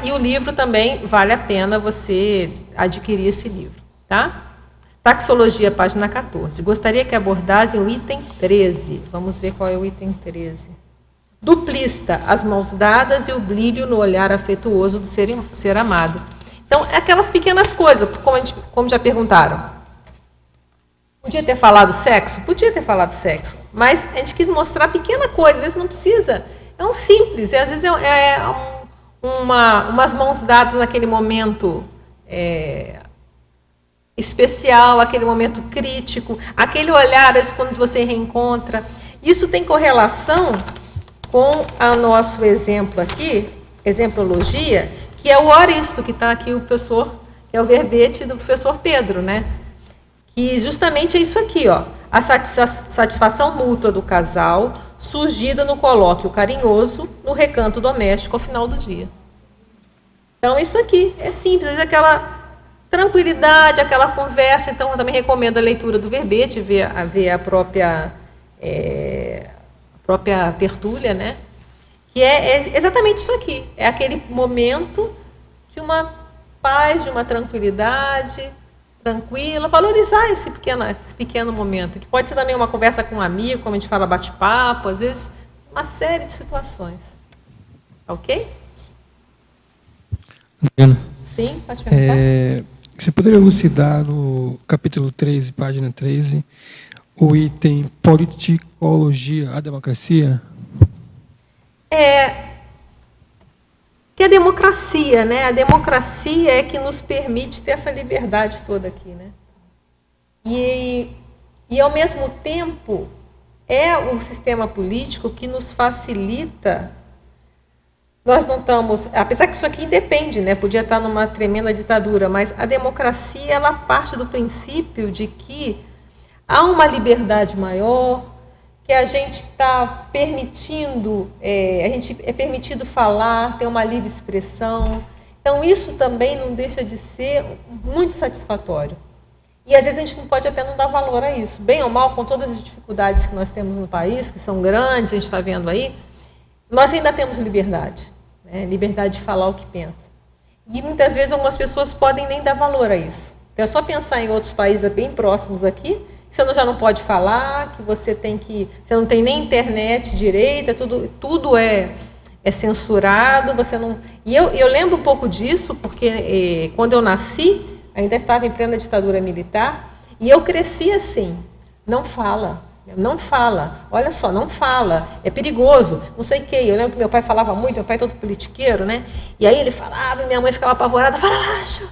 E o livro também vale a pena você adquirir esse livro, tá? Taxologia, página 14. Gostaria que abordassem o item 13. Vamos ver qual é o item 13. Duplista, as mãos dadas e o brilho no olhar afetuoso do ser amado. Então, é aquelas pequenas coisas, como já perguntaram. Podia ter falado sexo? Podia ter falado sexo. Mas a gente quis mostrar pequena coisa, às vezes não precisa. É um simples, às vezes umas mãos dadas naquele momento especial, aquele momento crítico, aquele olhar, às vezes, quando você reencontra. Isso tem correlação com o nosso exemplo aqui, exemplologia, que é o Oristo, que está aqui o professor, que é o verbete do professor Pedro, né? Que justamente é isso aqui, ó. A satisfação mútua do casal, surgida no colóquio carinhoso, no recanto doméstico ao final do dia. Então, isso aqui é simples, aquela tranquilidade, aquela conversa. Então, eu também recomendo a leitura do verbete, ver a própria tertúlia, né? Que é exatamente isso aqui. É aquele momento de uma paz, de uma tranquilidade, tranquila, valorizar esse pequeno momento, que pode ser também uma conversa com um amigo, como a gente fala, bate-papo, às vezes, uma série de situações. Ok? Ana, sim, pode perguntar. Você poderia elucidar no capítulo 13, página 13, o item politicologia, a democracia? Que a democracia, né? A democracia é que nos permite ter essa liberdade toda aqui, né? E ao mesmo tempo, é o sistema político que nos facilita. Nós não estamos, apesar que isso aqui independe, né? Podia estar numa tremenda ditadura, mas a democracia, ela parte do princípio de que há uma liberdade maior, que a gente está permitindo, a gente é permitido falar, ter uma livre expressão. Então, isso também não deixa de ser muito satisfatório. E, às vezes, a gente não pode até não dar valor a isso. Bem ou mal, com todas as dificuldades que nós temos no país, que são grandes, a gente está vendo aí, nós ainda temos liberdade, né? Liberdade de falar o que pensa. E, muitas vezes, algumas pessoas podem nem dar valor a isso. Então, é só pensar em outros países bem próximos aqui, você já não pode falar, que você não tem nem internet direita, tudo é censurado, você não. E eu lembro um pouco disso, porque quando eu nasci, ainda estava em plena ditadura militar, e eu cresci assim, não fala, olha só, não fala, é perigoso, não sei o quê. Eu lembro que meu pai falava muito, meu pai é todo politiqueiro, né? E aí ele falava, minha mãe ficava apavorada, fala baixo.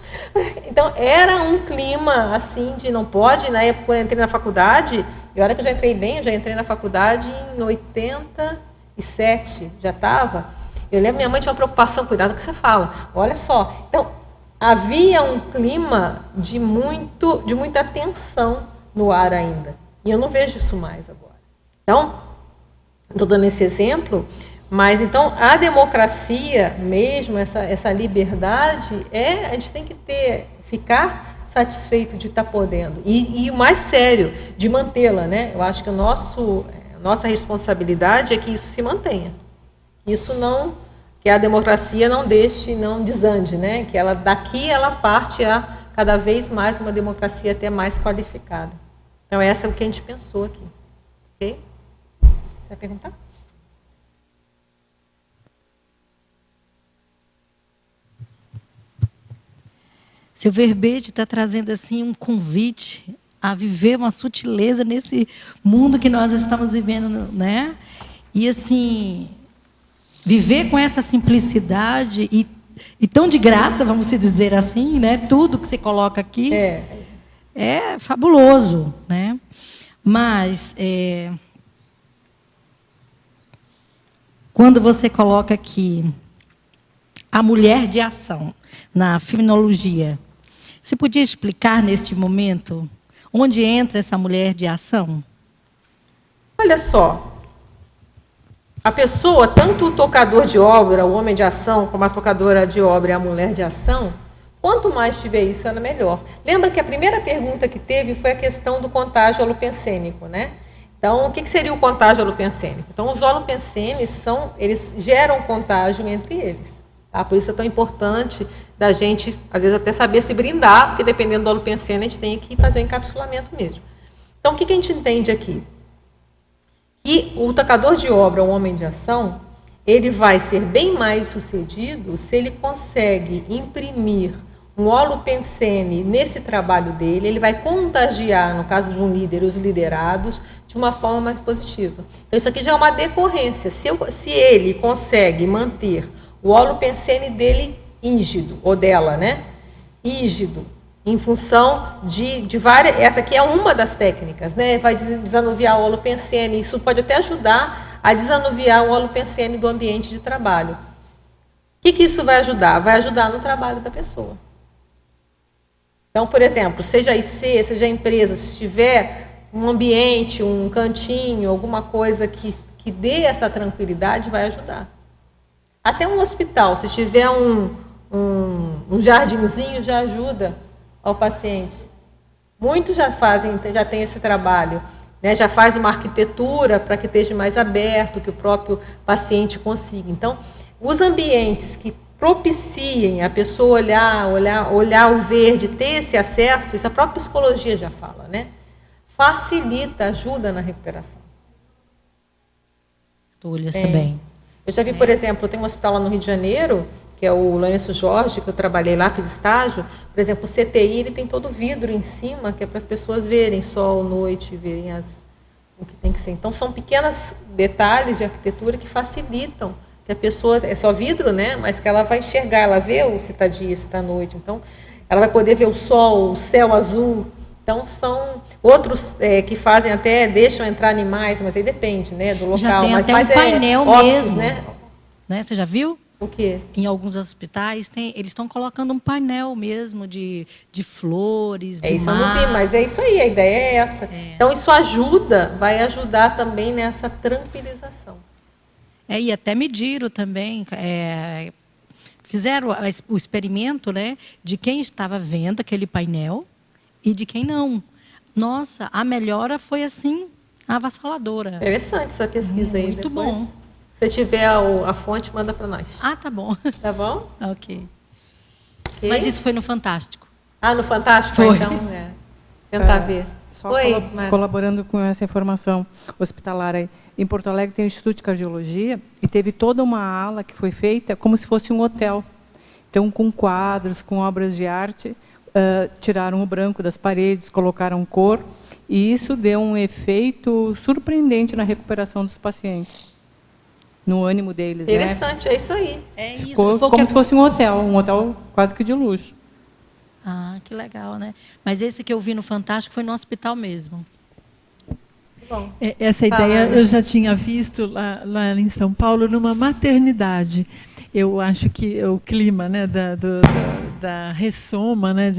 Então, era um clima assim de não pode. Na época, quando eu entrei na faculdade, e olha que eu já entrei bem, eu já entrei na faculdade em 87, já estava. Eu lembro, minha mãe tinha uma preocupação, cuidado com o que você fala, olha só. Então, havia um clima de muita tensão no ar ainda. E eu não vejo isso mais agora. Então, estou dando esse exemplo, mas então a democracia mesmo, essa liberdade, a gente tem que ficar satisfeito de estar podendo. E o mais sério, de mantê-la, né? Eu acho que nossa responsabilidade é que isso se mantenha. Que a democracia não deixe, não desande, né? Que daqui ela parte a cada vez mais uma democracia até mais qualificada. Então, essa é o que a gente pensou aqui. Ok? Vai perguntar? Seu verbete está trazendo assim um convite a viver uma sutileza nesse mundo que nós estamos vivendo, né? E assim, viver com essa simplicidade e tão de graça, vamos se dizer assim, né? Tudo que você coloca aqui é fabuloso, né? Mas quando você coloca aqui a mulher de ação na feminologia, você podia explicar neste momento onde entra essa mulher de ação? Olha só, a pessoa, tanto o tocador de obra, o homem de ação, como a tocadora de obra e a mulher de ação, quanto mais tiver isso, ela melhor. Lembra que a primeira pergunta que teve foi a questão do contágio holopensênico, né? Então, o que seria o contágio holopensênico? Então, os holopensenes eles geram contágio entre eles. Tá? Por isso é tão importante da gente, às vezes, até saber se brindar, porque dependendo do holopensene, a gente tem que fazer o encapsulamento mesmo. Então, o que a gente entende aqui? Que o tocador de obra, o homem de ação, ele vai ser bem mais sucedido se ele consegue imprimir um holopensene nesse trabalho dele, ele vai contagiar, no caso de um líder, os liderados, de uma forma mais positiva. Então, isso aqui já é uma decorrência. Se ele consegue manter o holopensene dele ígido, ou dela, né? Ígido, em função de várias. Essa aqui é uma das técnicas, né? Vai desanuviar o holopensene. Isso pode até ajudar a desanuviar o holopensene do ambiente de trabalho. O que isso vai ajudar? Vai ajudar no trabalho da pessoa. Então, por exemplo, seja IC, seja empresa, se tiver um ambiente, um cantinho, alguma coisa que dê essa tranquilidade, vai ajudar. Até um hospital, se tiver um jardinzinho, já ajuda ao paciente. Muitos já têm esse trabalho, né? Já faz uma arquitetura para que esteja mais aberto, que o próprio paciente consiga. Então, os ambientes que propiciem a pessoa olhar o verde, ter esse acesso, isso a própria psicologia já fala, né? Facilita, ajuda na recuperação. Tulhas também. Eu já vi, por exemplo, tem um hospital lá no Rio de Janeiro, que é o Lourenço Jorge, que eu trabalhei lá, fiz estágio. Por exemplo, o CTI, ele tem todo vidro em cima, que é para as pessoas verem sol, noite, verem o que tem que ser. Então, são pequenos detalhes de arquitetura que facilitam que a pessoa, é só vidro, né? Mas que ela vai enxergar, ela vê se está dia, se está noite. Então, ela vai poder ver o sol, o céu azul. Então, são outros que fazem até, deixam entrar animais, mas aí depende, né, do local. Já tem mas até um painel mesmo, né? Você já viu? O quê? Em alguns hospitais, eles estão colocando um painel mesmo de flores, do isso mar. Eu não vi, mas é isso aí, a ideia é essa. Então, isso vai ajudar também nessa tranquilização. E até mediram também, fizeram o experimento, né, de quem estava vendo aquele painel e de quem não. Nossa, a melhora foi assim, avassaladora. Interessante essa pesquisa aí. Muito bom. Se tiver a fonte, manda para nós. Tá bom. Tá bom? Ok. Mas isso foi no Fantástico. No Fantástico? Foi. Então, tentar ver. Só colaborando com essa informação hospitalar aí. Em Porto Alegre tem o Instituto de Cardiologia e teve toda uma ala que foi feita como se fosse um hotel. Então, com quadros, com obras de arte, tiraram o branco das paredes, colocaram cor, e isso deu um efeito surpreendente na recuperação dos pacientes, no ânimo deles. Interessante, né? É isso aí. Ficou como se fosse um hotel quase que de luxo. Que legal, né? Mas esse que eu vi no Fantástico foi no hospital mesmo. Bom, essa ideia eu já tinha visto lá em São Paulo, numa maternidade. Eu acho que o clima, né, da ressoma, né,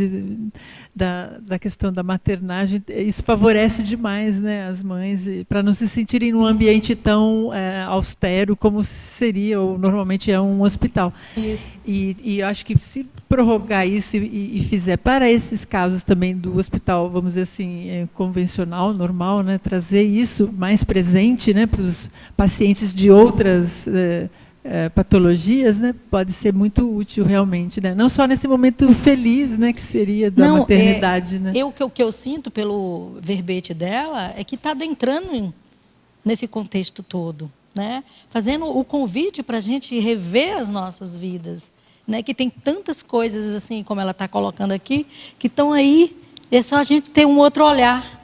da questão da maternagem, isso favorece demais, né, as mães, para não se sentirem num ambiente tão austero como seria, ou normalmente é um hospital. Isso. E eu acho que se prorrogar isso e fizer para esses casos também do hospital, vamos dizer assim, convencional, normal, né, trazer isso mais presente, né, para os pacientes de outras patologias, né, pode ser muito útil realmente, né? Não só nesse momento feliz, né, que seria da maternidade, né? O que eu sinto pelo verbete dela é que está adentrando nesse contexto todo, né? Fazendo o convite para a gente rever as nossas vidas, né? Que tem tantas coisas assim, como ela está colocando aqui, que estão aí. É só a gente ter um outro olhar.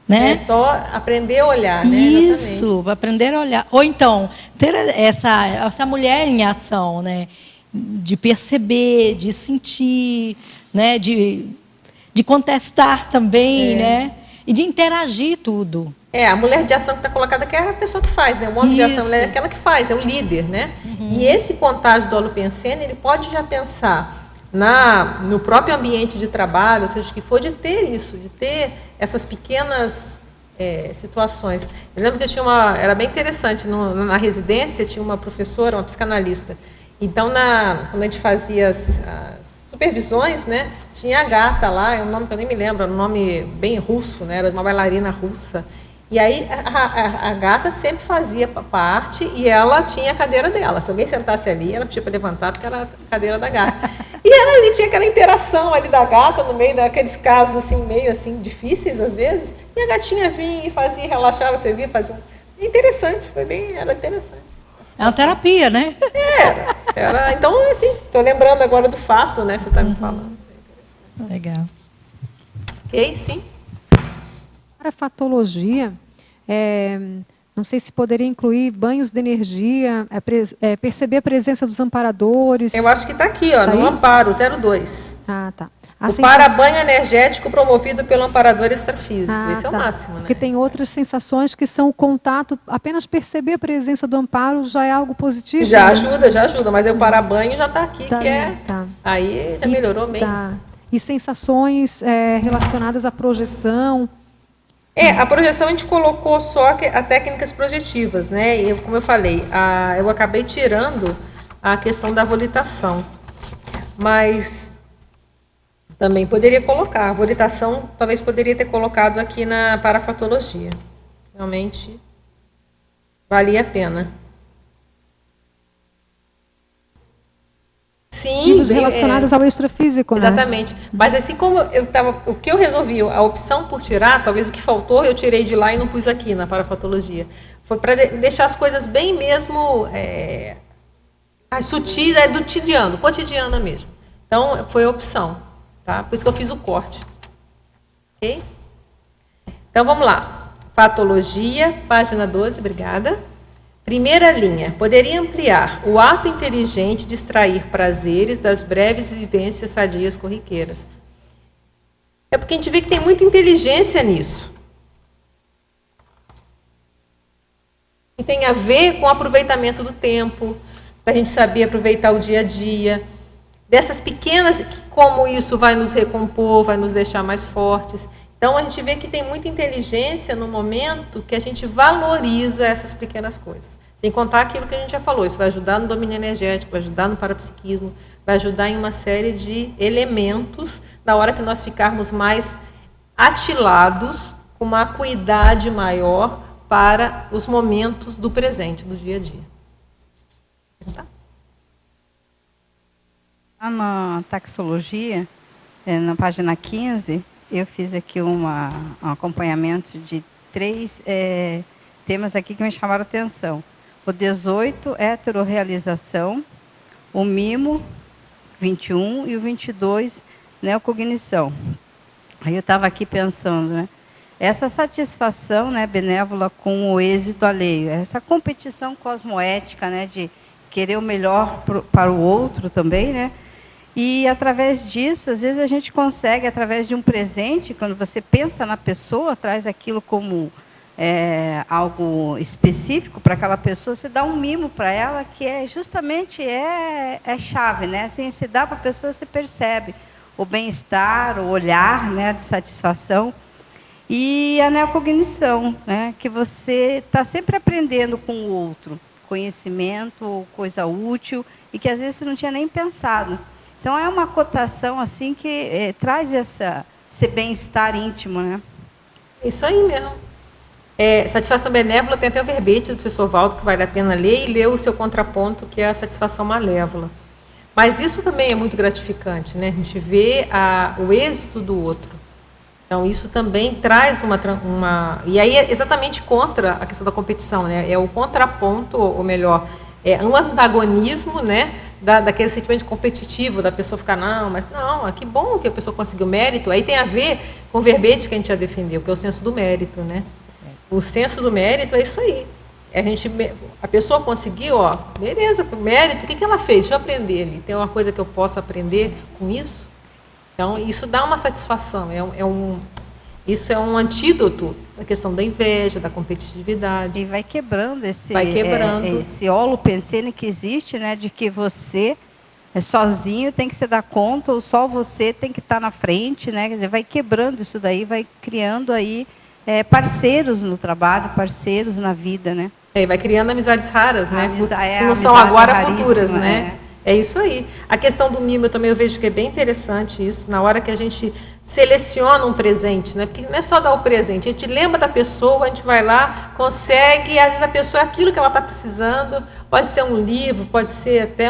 Né? É só aprender a olhar, né? Isso, exatamente. Aprender a olhar. Ou então, ter essa mulher em ação, né? De perceber, de sentir, né? De contestar também, né? E de interagir tudo. A mulher de ação que está colocada aqui é a pessoa que faz, né? O homem de ação é aquela que faz, é o líder, né? E esse contágio do holopensene, ele pode já pensar no próprio ambiente de trabalho, ou seja, que for de ter isso, de ter essas pequenas situações. Eu lembro que era bem interessante, na residência tinha uma professora, uma psicanalista. Então, quando a gente fazia as supervisões, né, tinha a gata lá, é um nome que eu nem me lembro, era um nome bem russo, né, era uma bailarina russa. E aí a gata sempre fazia parte e ela tinha a cadeira dela. Se alguém sentasse ali, ela pedia para levantar, porque era a cadeira da gata. E ela ali tinha aquela interação ali da gata, no meio daqueles casos assim, meio assim, difíceis às vezes. E a gatinha vinha e fazia, relaxava, você via, fazia. Interessante, era interessante. É uma terapia, né? Era. Então, assim, estou lembrando agora do fato, né? Você está me falando. Legal. Ok, sim. Para a fatologia, não sei se poderia incluir banhos de energia, perceber a presença dos amparadores. Eu acho que está aqui, ó, no Amparo 02. Tá. O parabanho energético promovido pelo amparador extrafísico. Esse é o máximo, né? Porque tem outras sensações que são o contato, apenas perceber a presença do amparo já é algo positivo. Já ajuda, mas o parabanho já está aqui, aí já melhorou bem. e sensações relacionadas à projeção. A projeção a gente colocou só a técnicas projetivas, né? Como eu falei, eu acabei tirando a questão da volitação, mas também poderia colocar. A volitação talvez poderia ter colocado aqui na parafatologia. Realmente valia a pena. Sim, relacionadas ao extrafísico, né? Exatamente. Mas assim como o que eu resolvi, a opção por tirar, talvez o que faltou, eu tirei de lá e não pus aqui na parafatologia. Foi para deixar as coisas bem mesmo sutis, do cotidiana mesmo. Então, foi a opção, tá? Por isso que eu fiz o corte. Ok? Então, vamos lá. Patologia, página 12, obrigada. Primeira linha, poderia ampliar o ato inteligente de extrair prazeres das breves vivências sadias corriqueiras. É porque a gente vê que tem muita inteligência nisso. E tem a ver com o aproveitamento do tempo, para a gente saber aproveitar o dia a dia. Dessas pequenas, como isso vai nos recompor, vai nos deixar mais fortes. Então, a gente vê que tem muita inteligência no momento que a gente valoriza essas pequenas coisas. Sem contar aquilo que a gente já falou, isso vai ajudar no domínio energético, vai ajudar no parapsiquismo, vai ajudar em uma série de elementos na hora que nós ficarmos mais atilados, com uma acuidade maior para os momentos do presente, do dia a dia. Tá? Na taxologia, na página 15, eu fiz aqui um acompanhamento de 3 temas aqui que me chamaram a atenção. O 18, heterorrealização, o mimo, 21, e o 22, neocognição. Aí eu estava aqui pensando, né? Essa satisfação, né, benévola com o êxito alheio, essa competição cosmoética, né, de querer o melhor para o outro também, né? E, através disso, às vezes a gente consegue, através de um presente, quando você pensa na pessoa, traz aquilo como algo específico para aquela pessoa, você dá um mimo para ela, que justamente chave, né? Assim, se dá para a pessoa, você percebe o bem-estar, o olhar, né, de satisfação. E a neocognição, né, que você está sempre aprendendo com o outro, conhecimento, coisa útil, e que às vezes você não tinha nem pensado. Então, é uma cotação assim que traz esse bem-estar íntimo, né? Isso aí mesmo. Satisfação benévola, tem até o verbete do professor Valdo, que vale a pena ler, e ler o seu contraponto, que é a satisfação malévola. Mas isso também é muito gratificante, né? A gente vê o êxito do outro. Então, isso também traz uma... E aí é exatamente contra a questão da competição, né? É o contraponto, ou melhor, é um antagonismo, né? Daquele sentimento competitivo, da pessoa ficar, que bom que a pessoa conseguiu mérito. Aí tem a ver com o verbete que a gente já defendeu, que é o senso do mérito, né? O senso do mérito é isso aí. A pessoa conseguiu, beleza, mérito, o que ela fez? Deixa eu aprender ali. Tem uma coisa que eu posso aprender com isso? Então, isso dá uma satisfação. Isso é um antídoto da questão da inveja, da competitividade. E vai quebrando esse holopensene que existe, né, de que você sozinho tem que se dar conta, ou só você tem que estar na frente, né? Quer dizer, vai quebrando isso daí, vai criando aí parceiros no trabalho, parceiros na vida, né? Vai criando amizades raras, né? Se não são agora, futuras, né? É isso aí. A questão do mimo, eu vejo que é bem interessante isso, na hora que a gente seleciona um presente, né? Porque não é só dar o presente, a gente lembra da pessoa, a gente vai lá, consegue, e às vezes a pessoa é aquilo que ela está precisando, pode ser um livro, pode ser até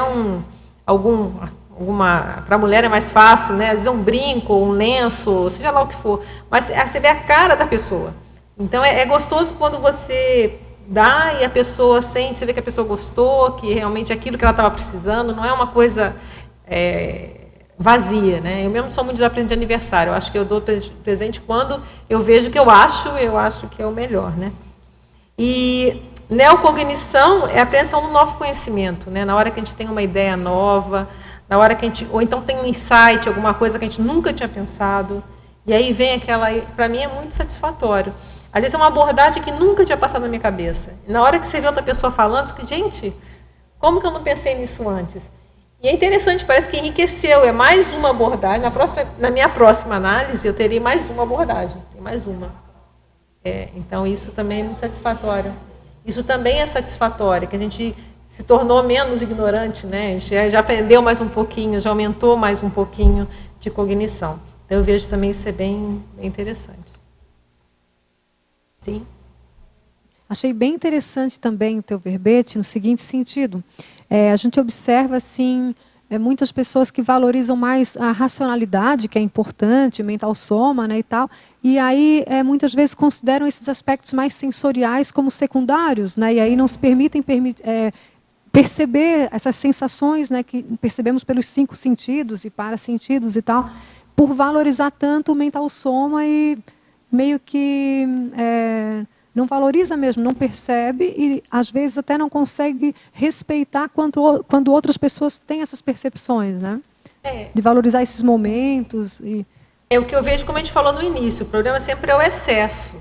para a mulher é mais fácil, né? Às vezes um brinco, um lenço, seja lá o que for, mas você vê a cara da pessoa. Então é gostoso quando você dá e a pessoa sente, você vê que a pessoa gostou, que realmente aquilo que ela estava precisando, não é uma coisa vazia, né? Eu mesmo sou muito desaprendida de aniversário, eu acho que eu dou presente quando eu vejo que eu acho que é o melhor, né? E neocognição é a apreensão do novo conhecimento, né? Na hora que a gente tem uma ideia nova, na hora que a gente, ou então tem um insight, alguma coisa que a gente nunca tinha pensado, e aí vem para mim é muito satisfatório. Às vezes é uma abordagem que nunca tinha passado na minha cabeça. Na hora que você vê outra pessoa falando, gente, como que eu não pensei nisso antes? E é interessante, parece que enriqueceu, é mais uma abordagem. Na minha próxima análise, eu terei mais uma abordagem, tem mais uma. Então, isso também é muito satisfatório. Isso também é satisfatório, que a gente se tornou menos ignorante, né? A gente já aprendeu mais um pouquinho, já aumentou mais um pouquinho de cognição. Então, eu vejo também isso é bem interessante. Sim? Achei bem interessante também o teu verbete, no seguinte sentido. A gente observa, assim, muitas pessoas que valorizam mais a racionalidade, que é importante, mental soma, né, e tal, e aí muitas vezes consideram esses aspectos mais sensoriais como secundários, né, e aí não se permitem perceber essas sensações, né, que percebemos pelos 5 sentidos e parasentidos e tal, por valorizar tanto o mental soma e meio que não valoriza mesmo, não percebe e às vezes até não consegue respeitar quando outras pessoas têm essas percepções, né? De valorizar esses momentos. É o que eu vejo, como a gente falou no início, o problema sempre é o excesso.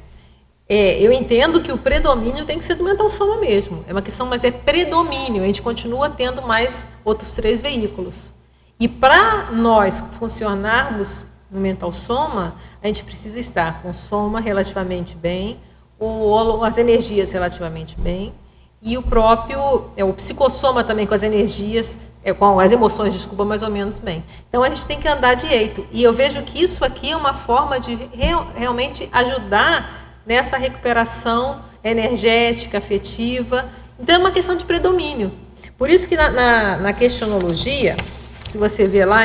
Eu entendo que o predomínio tem que ser do mental soma mesmo, é uma questão, mas é predomínio, a gente continua tendo mais outros 3 veículos. E para nós funcionarmos no mental soma, a gente precisa estar com o soma relativamente bem, as energias relativamente bem, e o próprio, o psicossoma também com as energias, com as emoções, desculpa, mais ou menos bem. Então, a gente tem que andar direito. E eu vejo que isso aqui é uma forma de realmente ajudar nessa recuperação energética, afetiva. Então, é uma questão de predomínio. Por isso que na questionologia, se você ver lá,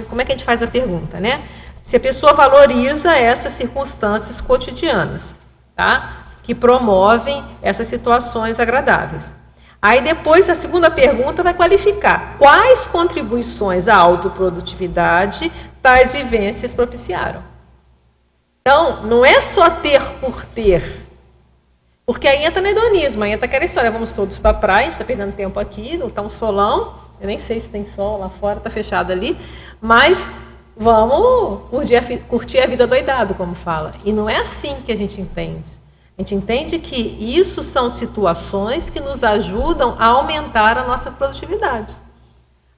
como é que a gente faz a pergunta, né? Se a pessoa valoriza essas circunstâncias cotidianas, tá? Que promovem essas situações agradáveis. Aí depois a segunda pergunta vai qualificar quais contribuições à autoprodutividade tais vivências propiciaram. Então, não é só ter por ter, porque aí entra no hedonismo, aí entra aquela história, vamos todos para a praia, a gente está perdendo tempo aqui, está um solão, eu nem sei se tem sol lá fora, está fechado ali, mas vamos curtir a vida doidado, como fala. E não é assim que a gente entende. A gente entende que isso são situações que nos ajudam a aumentar a nossa produtividade.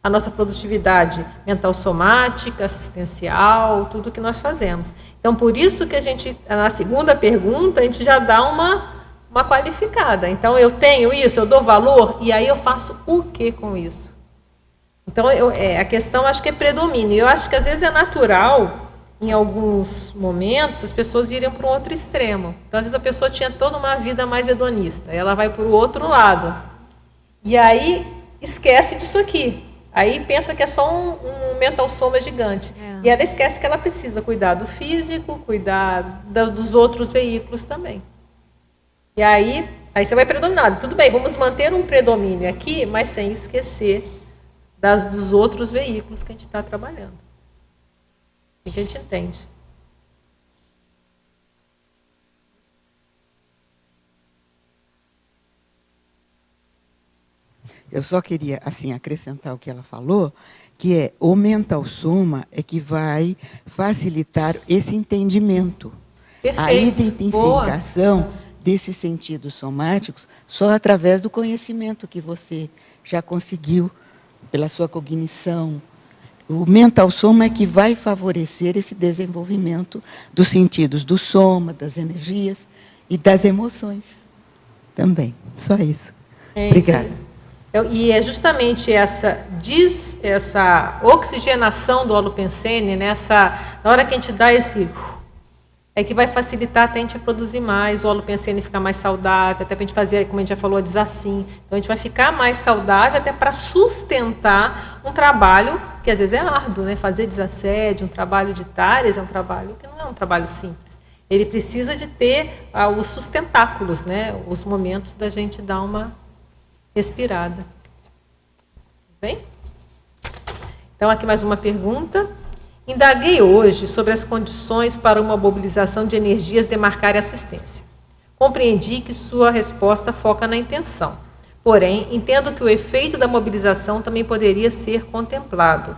A nossa produtividade mental somática, assistencial, tudo que nós fazemos. Então, por isso que a gente, na segunda pergunta, a gente já dá uma qualificada. Então, eu tenho isso, eu dou valor, e aí eu faço o que com isso? Então, a questão acho que é predomínio. Eu acho que às vezes é natural, em alguns momentos, as pessoas irem para um outro extremo. Então, às vezes a pessoa tinha toda uma vida mais hedonista, ela vai para o outro lado. E aí, esquece disso aqui. Aí pensa que é só um mental soma gigante. E ela esquece que ela precisa cuidar do físico, cuidar dos outros veículos também. E aí você vai predominar. Tudo bem, vamos manter um predomínio aqui, mas sem esquecer dos outros veículos que a gente está trabalhando. O que a gente entende? Eu só queria assim acrescentar o que ela falou, que o mental soma é que vai facilitar esse entendimento. Perfeito. A identificação desses sentidos somáticos só através do conhecimento que você já conseguiu pela sua cognição. O mental soma é que vai favorecer esse desenvolvimento dos sentidos do soma, das energias e das emoções também. Só isso. Obrigada. E é justamente essa oxigenação do holopensene, na hora que a gente dá esse... é que vai facilitar até a gente a produzir mais, o holopensene ficar mais saudável, até para a gente fazer, como a gente já falou, a desassim. Então, a gente vai ficar mais saudável até para sustentar um trabalho que às vezes é árduo, né? Fazer desassédio, um trabalho de TARES é um trabalho que não é um trabalho simples. Ele precisa de ter os sustentáculos, né? Os momentos da gente dar uma respirada. Bem? Então, aqui mais uma pergunta. Indaguei hoje sobre as condições para uma mobilização de energias demarcar e assistência. Compreendi que sua resposta foca na intenção. Porém, entendo que o efeito da mobilização também poderia ser contemplado.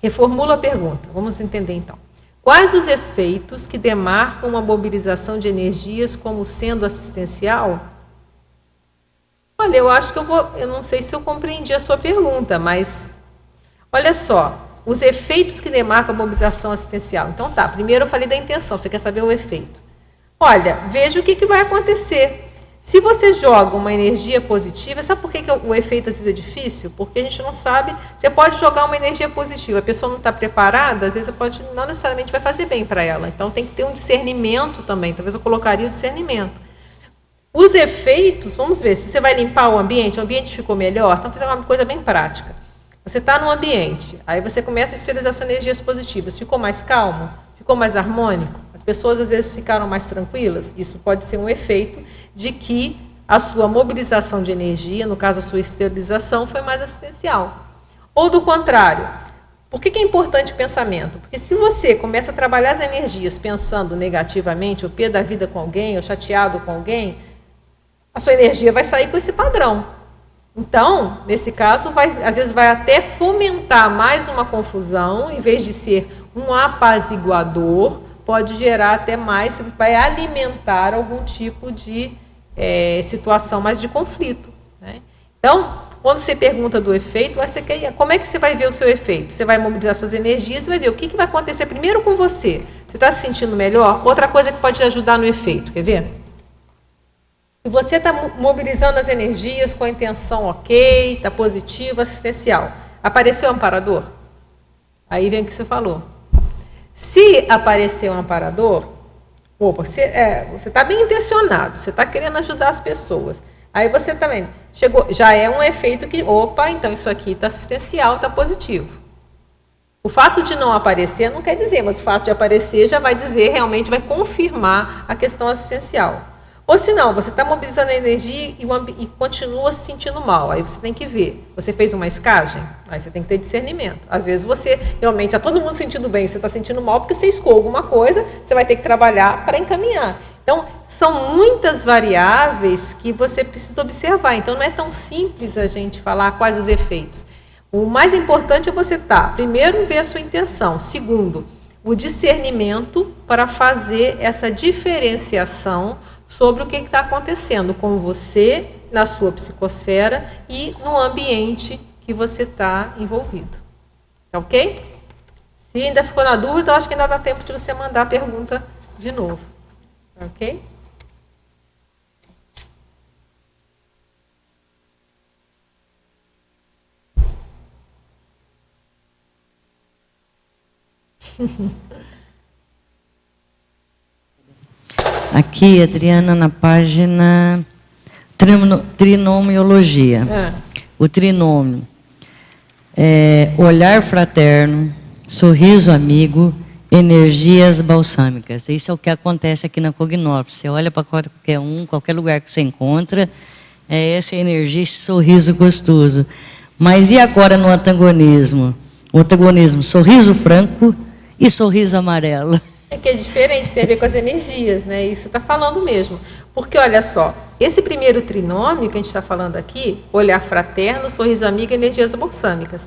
Reformulo a pergunta. Vamos entender então. Quais os efeitos que demarcam uma mobilização de energias como sendo assistencial? Olha, eu acho que eu não sei se eu compreendi a sua pergunta, mas... Olha só, os efeitos que demarcam a mobilização assistencial. Então tá, primeiro eu falei da intenção, você quer saber o efeito. Olha, veja o que vai acontecer. Se você joga uma energia positiva, sabe por que o efeito às vezes é difícil? Porque a gente não sabe, você pode jogar uma energia positiva, a pessoa não está preparada, às vezes não necessariamente vai fazer bem para ela. Então tem que ter um discernimento também, talvez eu colocaria o discernimento. Os efeitos, vamos ver, se você vai limpar o ambiente ficou melhor, então fazer uma coisa bem prática. Você está num ambiente, aí você começa a exteriorizar suas energias positivas, ficou mais calmo? Ficou mais harmônico? As pessoas às vezes ficaram mais tranquilas? Isso pode ser um efeito de que a sua mobilização de energia, no caso a sua esterilização, foi mais assistencial. Ou do contrário, por que é importante o pensamento? Porque se você começa a trabalhar as energias pensando negativamente, ou pé da vida com alguém, ou chateado com alguém, a sua energia vai sair com esse padrão. Então, nesse caso, às vezes vai até fomentar mais uma confusão, em vez de ser um apaziguador, pode gerar até mais, vai alimentar algum tipo de situação mais de conflito. Né? Então, quando você pergunta do efeito, como é que você vai ver o seu efeito? Você vai mobilizar suas energias e vai ver o que vai acontecer primeiro com você. Você está se sentindo melhor? Outra coisa que pode te ajudar no efeito, quer ver? Se você está mobilizando as energias com a intenção ok, está positivo, assistencial, apareceu um amparador? Aí vem o que você falou. Se aparecer um amparador, você está bem intencionado, você está querendo ajudar as pessoas. Aí você também chegou, já é um efeito que, então isso aqui está assistencial, está positivo. O fato de não aparecer não quer dizer, mas o fato de aparecer já vai dizer, realmente vai confirmar a questão assistencial. Ou se não, você está mobilizando a energia e continua se sentindo mal. Aí você tem que ver. Você fez uma escagem? Aí você tem que ter discernimento. Às vezes você realmente está todo mundo sentindo bem, você está sentindo mal porque você escou alguma coisa, você vai ter que trabalhar para encaminhar. Então, são muitas variáveis que você precisa observar. Então, não é tão simples a gente falar quais os efeitos. O mais importante é você primeiro, ver a sua intenção. Segundo, o discernimento para fazer essa diferenciação sobre o que está acontecendo com você, na sua psicosfera e no ambiente que você está envolvido. Tá ok? Se ainda ficou na dúvida, eu acho que ainda dá tempo de você mandar a pergunta de novo. Tá ok? Aqui, Adriana, na página Trinomiologia. O trinômio é olhar fraterno, sorriso amigo, energias balsâmicas. Isso é o que acontece aqui na Cognópolis. Você olha para qualquer lugar que você encontra, é essa energia, esse sorriso gostoso. Mas e agora no antagonismo? O antagonismo, sorriso franco e sorriso amarelo. É que é diferente, tem a ver com as energias, né? Isso está falando mesmo. Porque, olha só, esse primeiro trinômio que a gente está falando aqui, olhar fraterno, sorriso amigo e energias balsâmicas,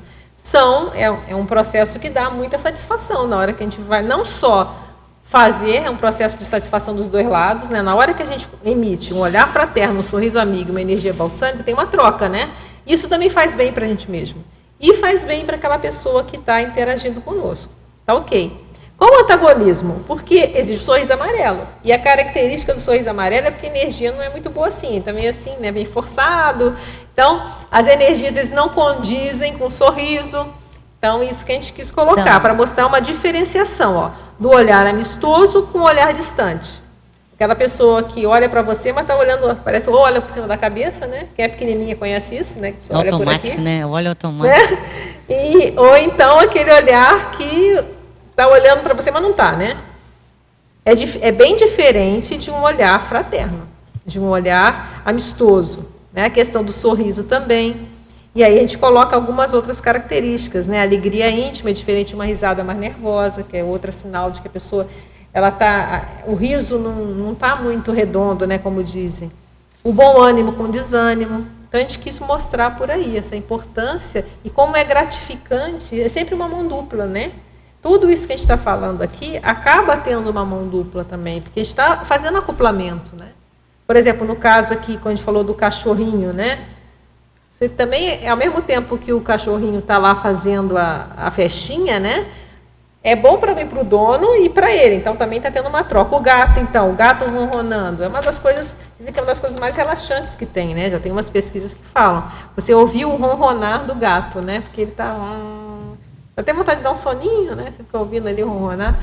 é um processo que dá muita satisfação na hora que a gente vai, não só fazer, é um processo de satisfação dos dois lados, né? Na hora que a gente emite um olhar fraterno, um sorriso amigo, uma energia balsâmica, tem uma troca, né? Isso também faz bem para a gente mesmo. E faz bem para aquela pessoa que está interagindo conosco. Tá ok. Qual o antagonismo? Porque existe o sorriso amarelo. E a característica do sorriso amarelo é porque a energia não é muito boa assim. Também assim, né? Bem forçado. Então, as energias às vezes não condizem com o sorriso. Então, isso que a gente quis colocar, para mostrar uma diferenciação, do olhar amistoso com o olhar distante. Aquela pessoa que olha para você, mas está olhando, parece, ou olha por cima da cabeça, né? Quem é pequenininha conhece isso, né? Que automático, olha por aqui, né? Olha automático. Né? Ou então aquele olhar que está olhando para você, mas não está, né? É bem diferente de um olhar fraterno, de um olhar amistoso, né? A questão do sorriso também. E aí a gente coloca algumas outras características, né? A alegria íntima é diferente de uma risada mais nervosa, que é outro sinal de que a pessoa, o riso não está muito redondo, né? Como dizem. O bom ânimo com desânimo. Então a gente quis mostrar por aí essa importância e como é gratificante, é sempre uma mão dupla, né? Tudo isso que a gente está falando aqui acaba tendo uma mão dupla também, porque a gente está fazendo acoplamento, né? Por exemplo, no caso aqui, quando a gente falou do cachorrinho, né? Você também, ao mesmo tempo que o cachorrinho está lá fazendo a festinha, né? É bom para mim, para o dono e para ele. Então também está tendo uma troca. O gato, então, o gato ronronando, é uma das coisas, dizem que é uma das coisas mais relaxantes que tem, né? Já tem umas pesquisas que falam. Você ouviu o ronronar do gato, né? Porque ele está lá. Até vontade de dar um soninho, né? Você fica ouvindo ali ronronar.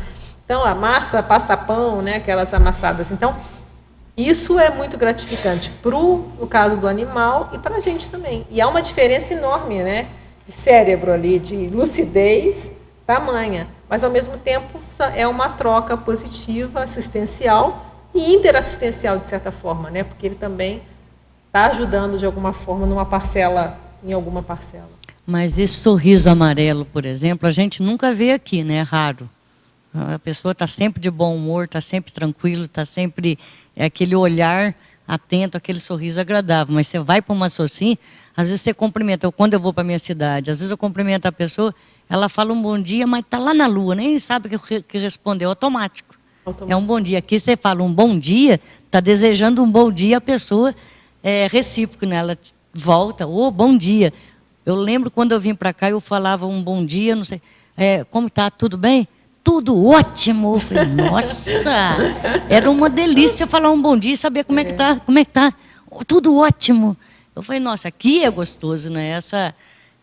Então, a massa, passa-pão, né? Aquelas amassadas. Então, isso é muito gratificante no caso do animal e para a gente também. E há uma diferença enorme, né? De cérebro ali, de lucidez, tamanha. Mas, ao mesmo tempo, é uma troca positiva, assistencial e interassistencial, de certa forma, né? Porque ele também está ajudando, de alguma forma, em alguma parcela. Mas esse sorriso amarelo, por exemplo, a gente nunca vê aqui, né? É raro. A pessoa está sempre de bom humor, está sempre tranquilo, está sempre aquele olhar atento, aquele sorriso agradável. Mas você vai para uma assim, às vezes você cumprimenta. Quando eu vou para a minha cidade, às vezes eu cumprimento a pessoa, ela fala um bom dia, mas está lá na lua, nem sabe que respondeu, automático. É um bom dia. Aqui você fala um bom dia, está desejando um bom dia, a pessoa é recíproco, né? Ela volta, bom dia. Eu lembro quando eu vim para cá, eu falava um bom dia, não sei, como está, tudo bem? Tudo ótimo. Eu falei, nossa, era uma delícia falar um bom dia e saber como é que tá, tudo ótimo. Eu falei, nossa, aqui é gostoso, né?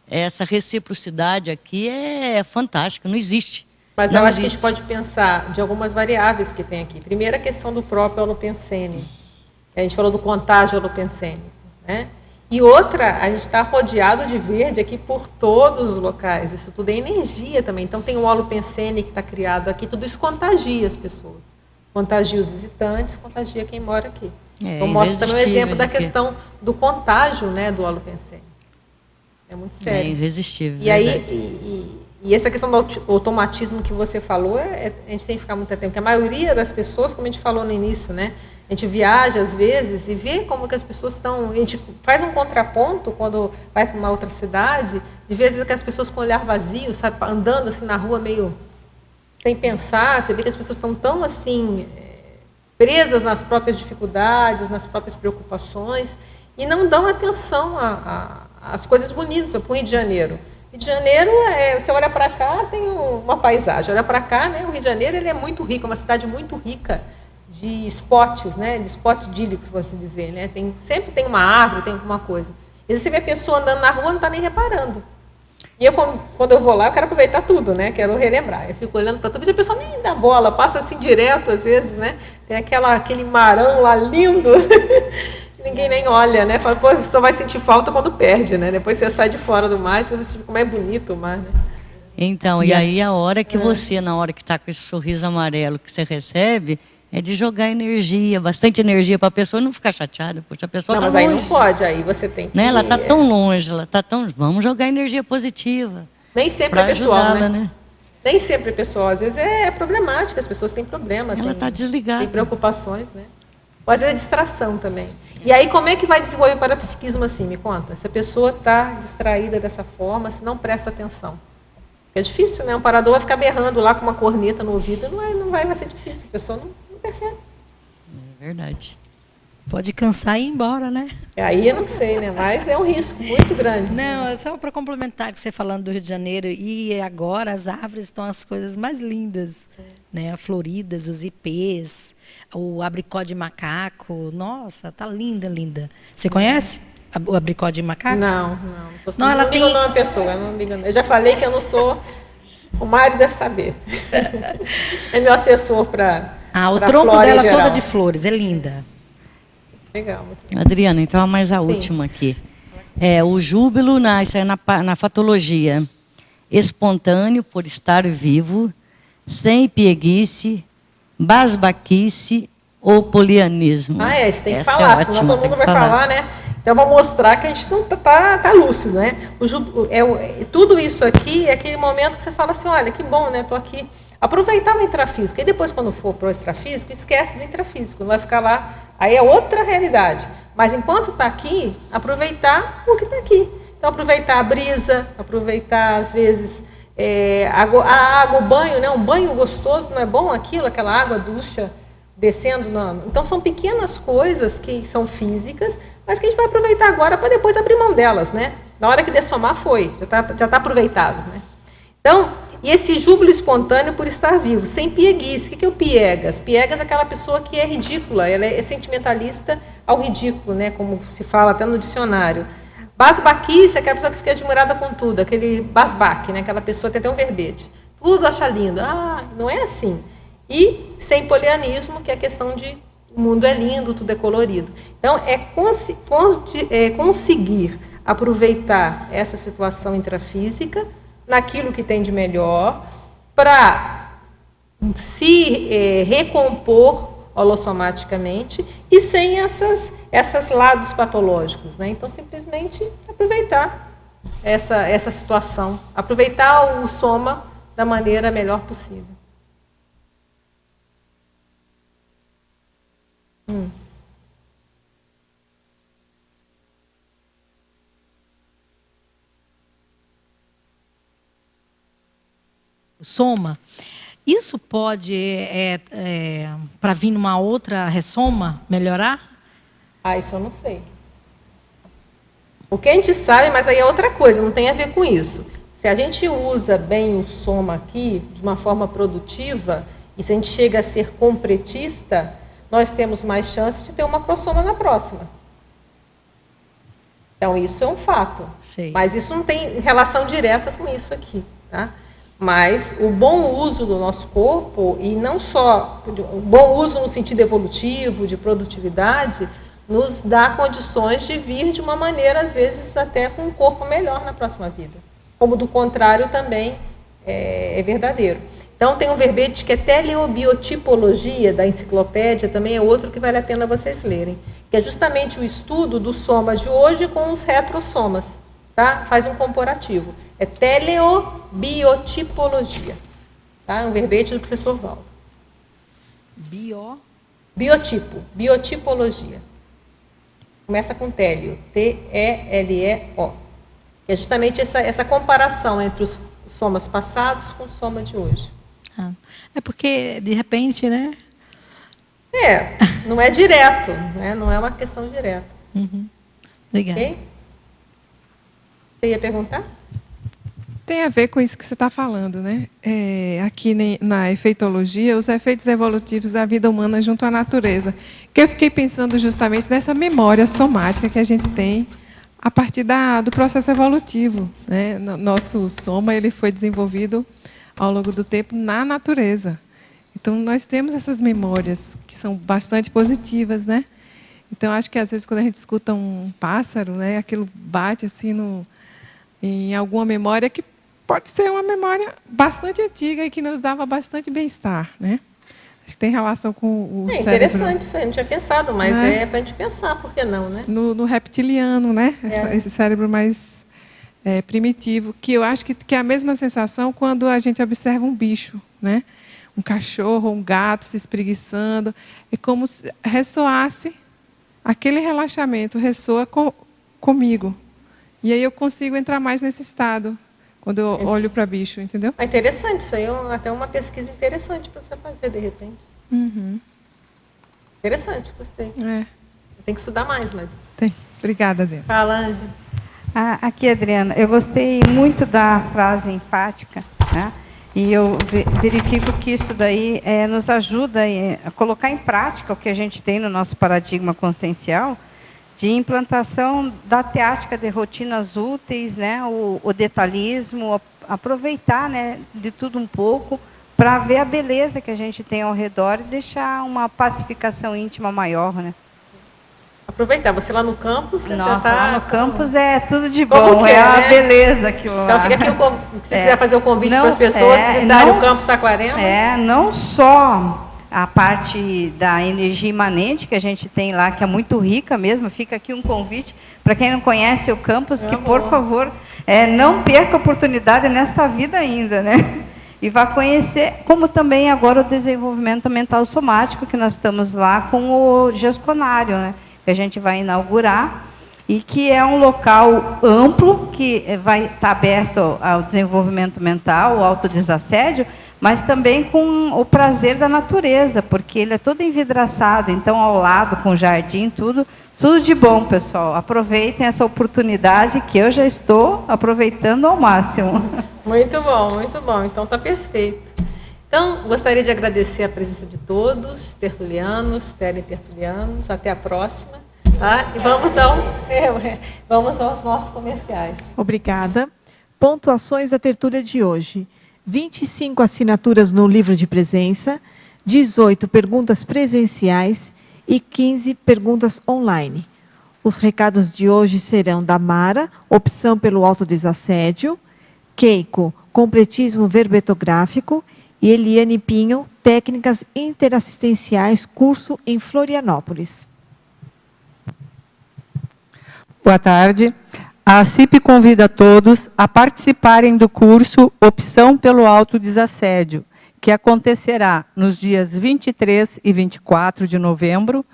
Essa reciprocidade aqui é fantástica, não existe. Mas eu acho que a gente pode pensar de algumas variáveis que tem aqui. Primeiro, a questão do próprio holopensene. A gente falou do contágio holopensênico, né? E outra, a gente está rodeado de verde aqui por todos os locais. Isso tudo é energia também. Então, tem o holopensene que está criado aqui. Tudo isso contagia as pessoas. Contagia os visitantes, contagia quem mora aqui. Então, mostra também um exemplo da questão do contágio, né, do holopensene. É muito sério. É irresistível. E aí, e essa questão do automatismo que você falou, a gente tem que ficar muito atento. Porque a maioria das pessoas, como a gente falou no início, né? A gente viaja, às vezes, e vê como que as pessoas estão... A gente faz um contraponto quando vai para uma outra cidade, de vezes que as pessoas com o olhar vazio, sabe, andando assim na rua meio sem pensar, você vê que as pessoas estão tão assim, presas nas próprias dificuldades, nas próprias preocupações, e não dão atenção às coisas bonitas. Para o Rio de Janeiro. Rio de Janeiro, você olha para cá, tem uma paisagem. Olha para cá, né, o Rio de Janeiro ele é muito rico, é uma cidade muito rica de spots, né, de spot idílicos, vou assim dizer, né, sempre tem uma árvore, tem alguma coisa. Às vezes você vê a pessoa andando na rua, não está nem reparando. E eu, quando eu vou lá, eu quero aproveitar tudo, né, quero relembrar. Eu fico olhando para tudo, e a pessoa nem dá bola, passa assim direto, às vezes, né, tem aquele marão lá lindo, ninguém nem olha, né, fala, pô, só vai sentir falta quando perde, né, depois você sai de fora do mar, você vê como é bonito o mar, né. Então, e aí a hora que você, na hora que está com esse sorriso amarelo que você recebe, é de jogar energia, bastante energia para a pessoa não ficar chateada, porque a pessoa está longe. Mas aí não pode, aí você tem que... Né? Ela está tão longe, vamos jogar energia positiva. Nem sempre é pessoal, né? Nem sempre é pessoal, às vezes é problemática, as pessoas têm problema. Ela está desligada. Tem preocupações, né? Ou às vezes é distração também. E aí como é que vai desenvolver o parapsiquismo assim, me conta? Se a pessoa está distraída dessa forma, se não presta atenção. É difícil, né? Um parador vai ficar berrando lá com uma corneta no ouvido, vai ser difícil, a pessoa não percebe. É verdade. Pode cansar e ir embora, né? Aí eu não sei, né? Mas é um risco muito grande. Não, só para complementar que você falando do Rio de Janeiro, e agora as árvores estão as coisas mais lindas, né? Floridas, os ipês, o abricó de macaco. Nossa, tá linda, linda. Você conhece o abricó de macaco? Não. Não, ela tem... Não, uma pessoa, não ligo. Eu já falei que eu não sou... O Mário deve saber. É meu assessor para... o tronco dela toda de flores, é linda. Legal. Adriana, então mais a última aqui. O júbilo, isso é na fatologia. Espontâneo por estar vivo, sem pieguice, basbaquice ou polianismo. Você tem que falar, senão todo mundo vai falar, né? Então, vou mostrar que a gente não está lúcido, né? Tudo isso aqui é aquele momento que você fala assim, olha, que bom, né? Estou aqui. Aproveitar o intrafísico. E depois, quando for para o extrafísico, esquece do intrafísico. Não vai ficar lá. Aí é outra realidade. Mas, enquanto está aqui, aproveitar o que está aqui. Então, aproveitar a brisa, aproveitar, às vezes, a água, o banho, né? Um banho gostoso, não é bom aquilo? Aquela água ducha descendo. Então, são pequenas coisas que são físicas, mas que a gente vai aproveitar agora para depois abrir mão delas, né? Na hora que dessomar foi, já tá aproveitado, né? Então, e esse júbilo espontâneo por estar vivo, sem pieguice. O que é o piegas? Piegas é aquela pessoa que é ridícula, ela é sentimentalista ao ridículo, né? Como se fala até no dicionário. Basbaquice é aquela pessoa que fica admirada com tudo, aquele basbaque, né? Aquela pessoa que tem até um verbete. Tudo acha lindo. Ah, não é assim. E sem polianismo, que é a questão de o mundo é lindo, tudo é colorido. Então, é conseguir aproveitar essa situação intrafísica naquilo que tem de melhor para se recompor holossomaticamente e sem esses lados patológicos, né? Então, simplesmente aproveitar essa situação, aproveitar o soma da maneira melhor possível. Soma, isso pode, para vir numa outra ressoma, melhorar? Ah, isso eu não sei. O que a gente sabe, mas aí é outra coisa, não tem a ver com isso. Se a gente usa bem o soma aqui, de uma forma produtiva, e se a gente chega a ser completista, nós temos mais chance de ter uma crossoma na próxima. Então, isso é um fato. Sei. Mas isso não tem relação direta com isso aqui, tá? Mas o bom uso do nosso corpo, e não só o bom uso no sentido evolutivo, de produtividade, nos dá condições de vir de uma maneira, às vezes, até com um corpo melhor na próxima vida. Como do contrário também é verdadeiro. Então, tem um verbete que é teleobiotipologia, da enciclopédia, também é outro que vale a pena vocês lerem, que é justamente o estudo do soma de hoje com os retrossomas, tá? Faz um comparativo. É teleobiotipologia, tá? É um verbete do professor Valdo. Biotipologia. Começa com teleo, T-E-L-E-O. Que é justamente essa comparação entre os somas passados com o soma de hoje. É porque, de repente, né? Não é direto, né? Não é uma questão direta. Obrigada. Okay? Você ia perguntar? Tem a ver com isso que você está falando, né? Aqui na efeitologia, os efeitos evolutivos da vida humana junto à natureza. Que eu fiquei pensando justamente nessa memória somática que a gente tem a partir do processo evolutivo, né? Nosso soma ele foi desenvolvido ao longo do tempo na natureza. Então, nós temos essas memórias que são bastante positivas, né? Então, acho que às vezes quando a gente escuta um pássaro, né, aquilo bate assim em alguma memória que pode ser uma memória bastante antiga e que nos dava bastante bem-estar, né? Acho que tem relação com o cérebro. É interessante isso aí, não tinha pensado, mas é para a gente pensar, por que não, né? No reptiliano, né? Esse cérebro mais primitivo, que eu acho que é a mesma sensação quando a gente observa um bicho, né? Um cachorro, um gato se espreguiçando. É como se ressoasse, aquele relaxamento ressoa comigo. E aí eu consigo entrar mais nesse estado, quando eu olho para bicho, entendeu? É interessante, isso aí é até uma pesquisa interessante para você fazer, de repente. Interessante, gostei. Tem que estudar mais, mas... Tem. Obrigada, Adriana. Fala, Ângela. Aqui, Adriana, eu gostei muito da frase enfática, né? E eu verifico que isso daí nos ajuda a colocar em prática o que a gente tem no nosso paradigma consciencial de implantação da teática de rotinas úteis, né? O detalhismo, aproveitar, né, de tudo um pouco para ver a beleza que a gente tem ao redor e deixar uma pacificação íntima maior, né? Aproveitar, você lá no campus... Nossa, lá no campus é tudo de bom, a beleza aquilo lá. Então fica aqui, se você quiser fazer o convite para as pessoas visitarem o campus Saquarema. Não só a parte da energia imanente que a gente tem lá, que é muito rica mesmo, fica aqui um convite para quem não conhece o campus, que por favor, não perca a oportunidade nesta vida ainda, né? E vá conhecer, como também agora o desenvolvimento mental somático, que nós estamos lá com o gestionário, né? Que a gente vai inaugurar, e que é um local amplo, que vai estar aberto ao desenvolvimento mental, ao autodesassédio, mas também com o prazer da natureza, porque ele é todo envidraçado, então ao lado com jardim, tudo de bom, pessoal. Aproveitem essa oportunidade que eu já estou aproveitando ao máximo. Muito bom, muito bom. Então está perfeito. Então, gostaria de agradecer a presença de todos, tertulianos, teletertulianos. Até a próxima. Tá? E vamos aos nossos comerciais. Obrigada. Pontuações da tertúlia de hoje. 25 assinaturas no livro de presença, 18 perguntas presenciais e 15 perguntas online. Os recados de hoje serão da Mara, opção pelo autodesassédio, Keiko, completismo verbetográfico, e Eliane Pinho, técnicas interassistenciais, curso em Florianópolis. Boa tarde. A CIP convida todos a participarem do curso Opção pelo Autodesassédio, que acontecerá nos dias 23 e 24 de novembro,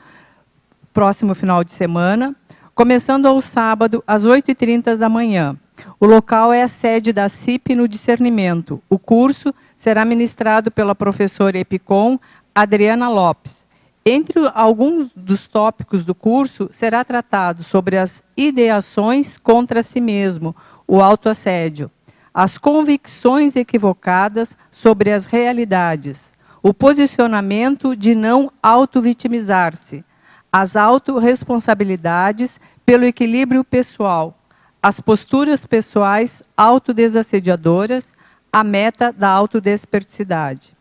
próximo final de semana, começando ao sábado, às 8h30 da manhã. O local é a sede da CIP no Discernimento. O curso será ministrado pela professora EPICOM, Adriana Lopes. Entre alguns dos tópicos do curso, será tratado sobre as ideações contra si mesmo, o autoassédio, as convicções equivocadas sobre as realidades, o posicionamento de não auto-vitimizar-se, as autorresponsabilidades pelo equilíbrio pessoal, as posturas pessoais autodesassediadoras, a meta da autodesperticidade.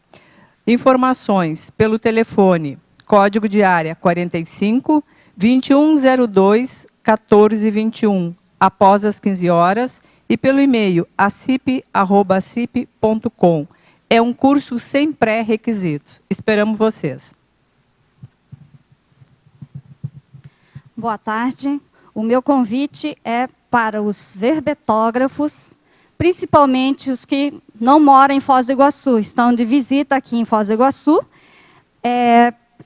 Informações pelo telefone, código de área 45 2102 1421, após as 15 horas, e pelo e-mail acip@acip.com. É um curso sem pré-requisitos. Esperamos vocês. Boa tarde. O meu convite é para os verbetógrafos, principalmente os que não moram em Foz do Iguaçu, estão de visita aqui em Foz do Iguaçu,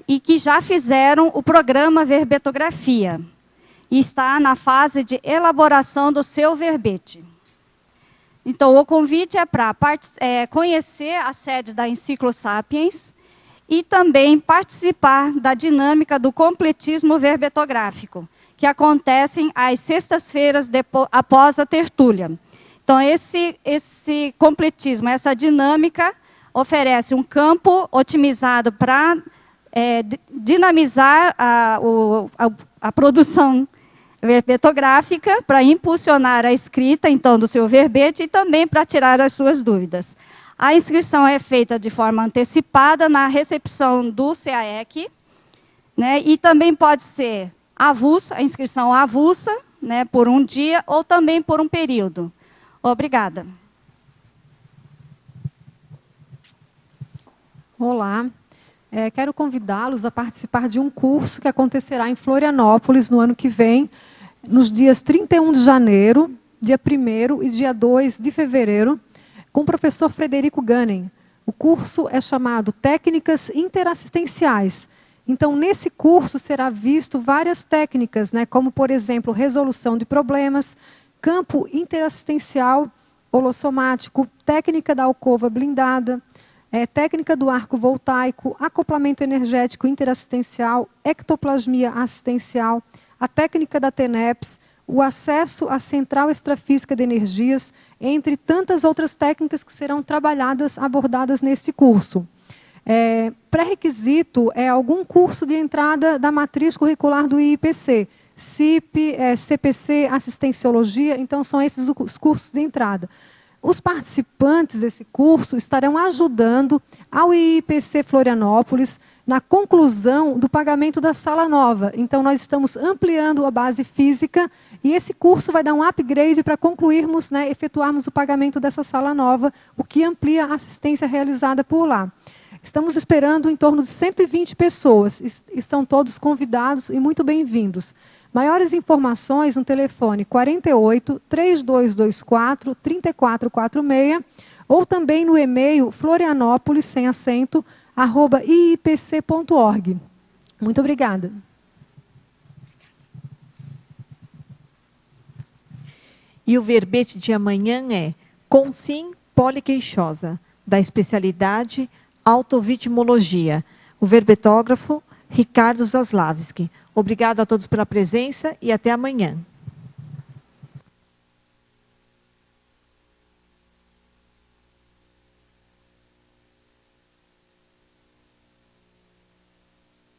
e que já fizeram o programa Verbetografia, e está na fase de elaboração do seu verbete. Então, o convite é para conhecer a sede da Enciclo Sapiens e também participar da dinâmica do completismo verbetográfico, que acontecem às sextas-feiras após a tertúlia. Então, esse completismo, essa dinâmica, oferece um campo otimizado para dinamizar a produção verbetográfica, para impulsionar a escrita, então, do seu verbete e também para tirar as suas dúvidas. A inscrição é feita de forma antecipada na recepção do CAEC, né, e também pode ser avulsa, a inscrição avulsa, né, por um dia ou também por um período. Obrigada. Olá. Quero convidá-los a participar de um curso que acontecerá em Florianópolis no ano que vem, nos dias 31 de janeiro, dia 1º e dia 2 de fevereiro, com o professor Frederico Gunning. O curso é chamado Técnicas Interassistenciais. Então, nesse curso será visto várias técnicas, né, como, por exemplo, resolução de problemas, campo interassistencial holossomático, técnica da alcova blindada, técnica do arco voltaico, acoplamento energético interassistencial, ectoplasmia assistencial, a técnica da TENEPS, o acesso à central extrafísica de energias, entre tantas outras técnicas que serão trabalhadas, abordadas neste curso. Pré-requisito é algum curso de entrada da matriz curricular do IIPC, CIP, CPC, Assistenciologia, então são esses os cursos de entrada. Os participantes desse curso estarão ajudando ao IIPC Florianópolis na conclusão do pagamento da sala nova. Então, nós estamos ampliando a base física e esse curso vai dar um upgrade para concluirmos, né, efetuarmos o pagamento dessa sala nova, o que amplia a assistência realizada por lá. Estamos esperando em torno de 120 pessoas e são todos convidados e muito bem-vindos. Maiores informações no telefone 48 3224 3446 ou também no e-mail florianópolis, sem acento, @iipc.org. Muito obrigada. E o verbete de amanhã é Consim poliqueixosa. da especialidade Autovitimologia. O verbetógrafo Ricardo Zaslavski. Obrigado a todos pela presença e até amanhã.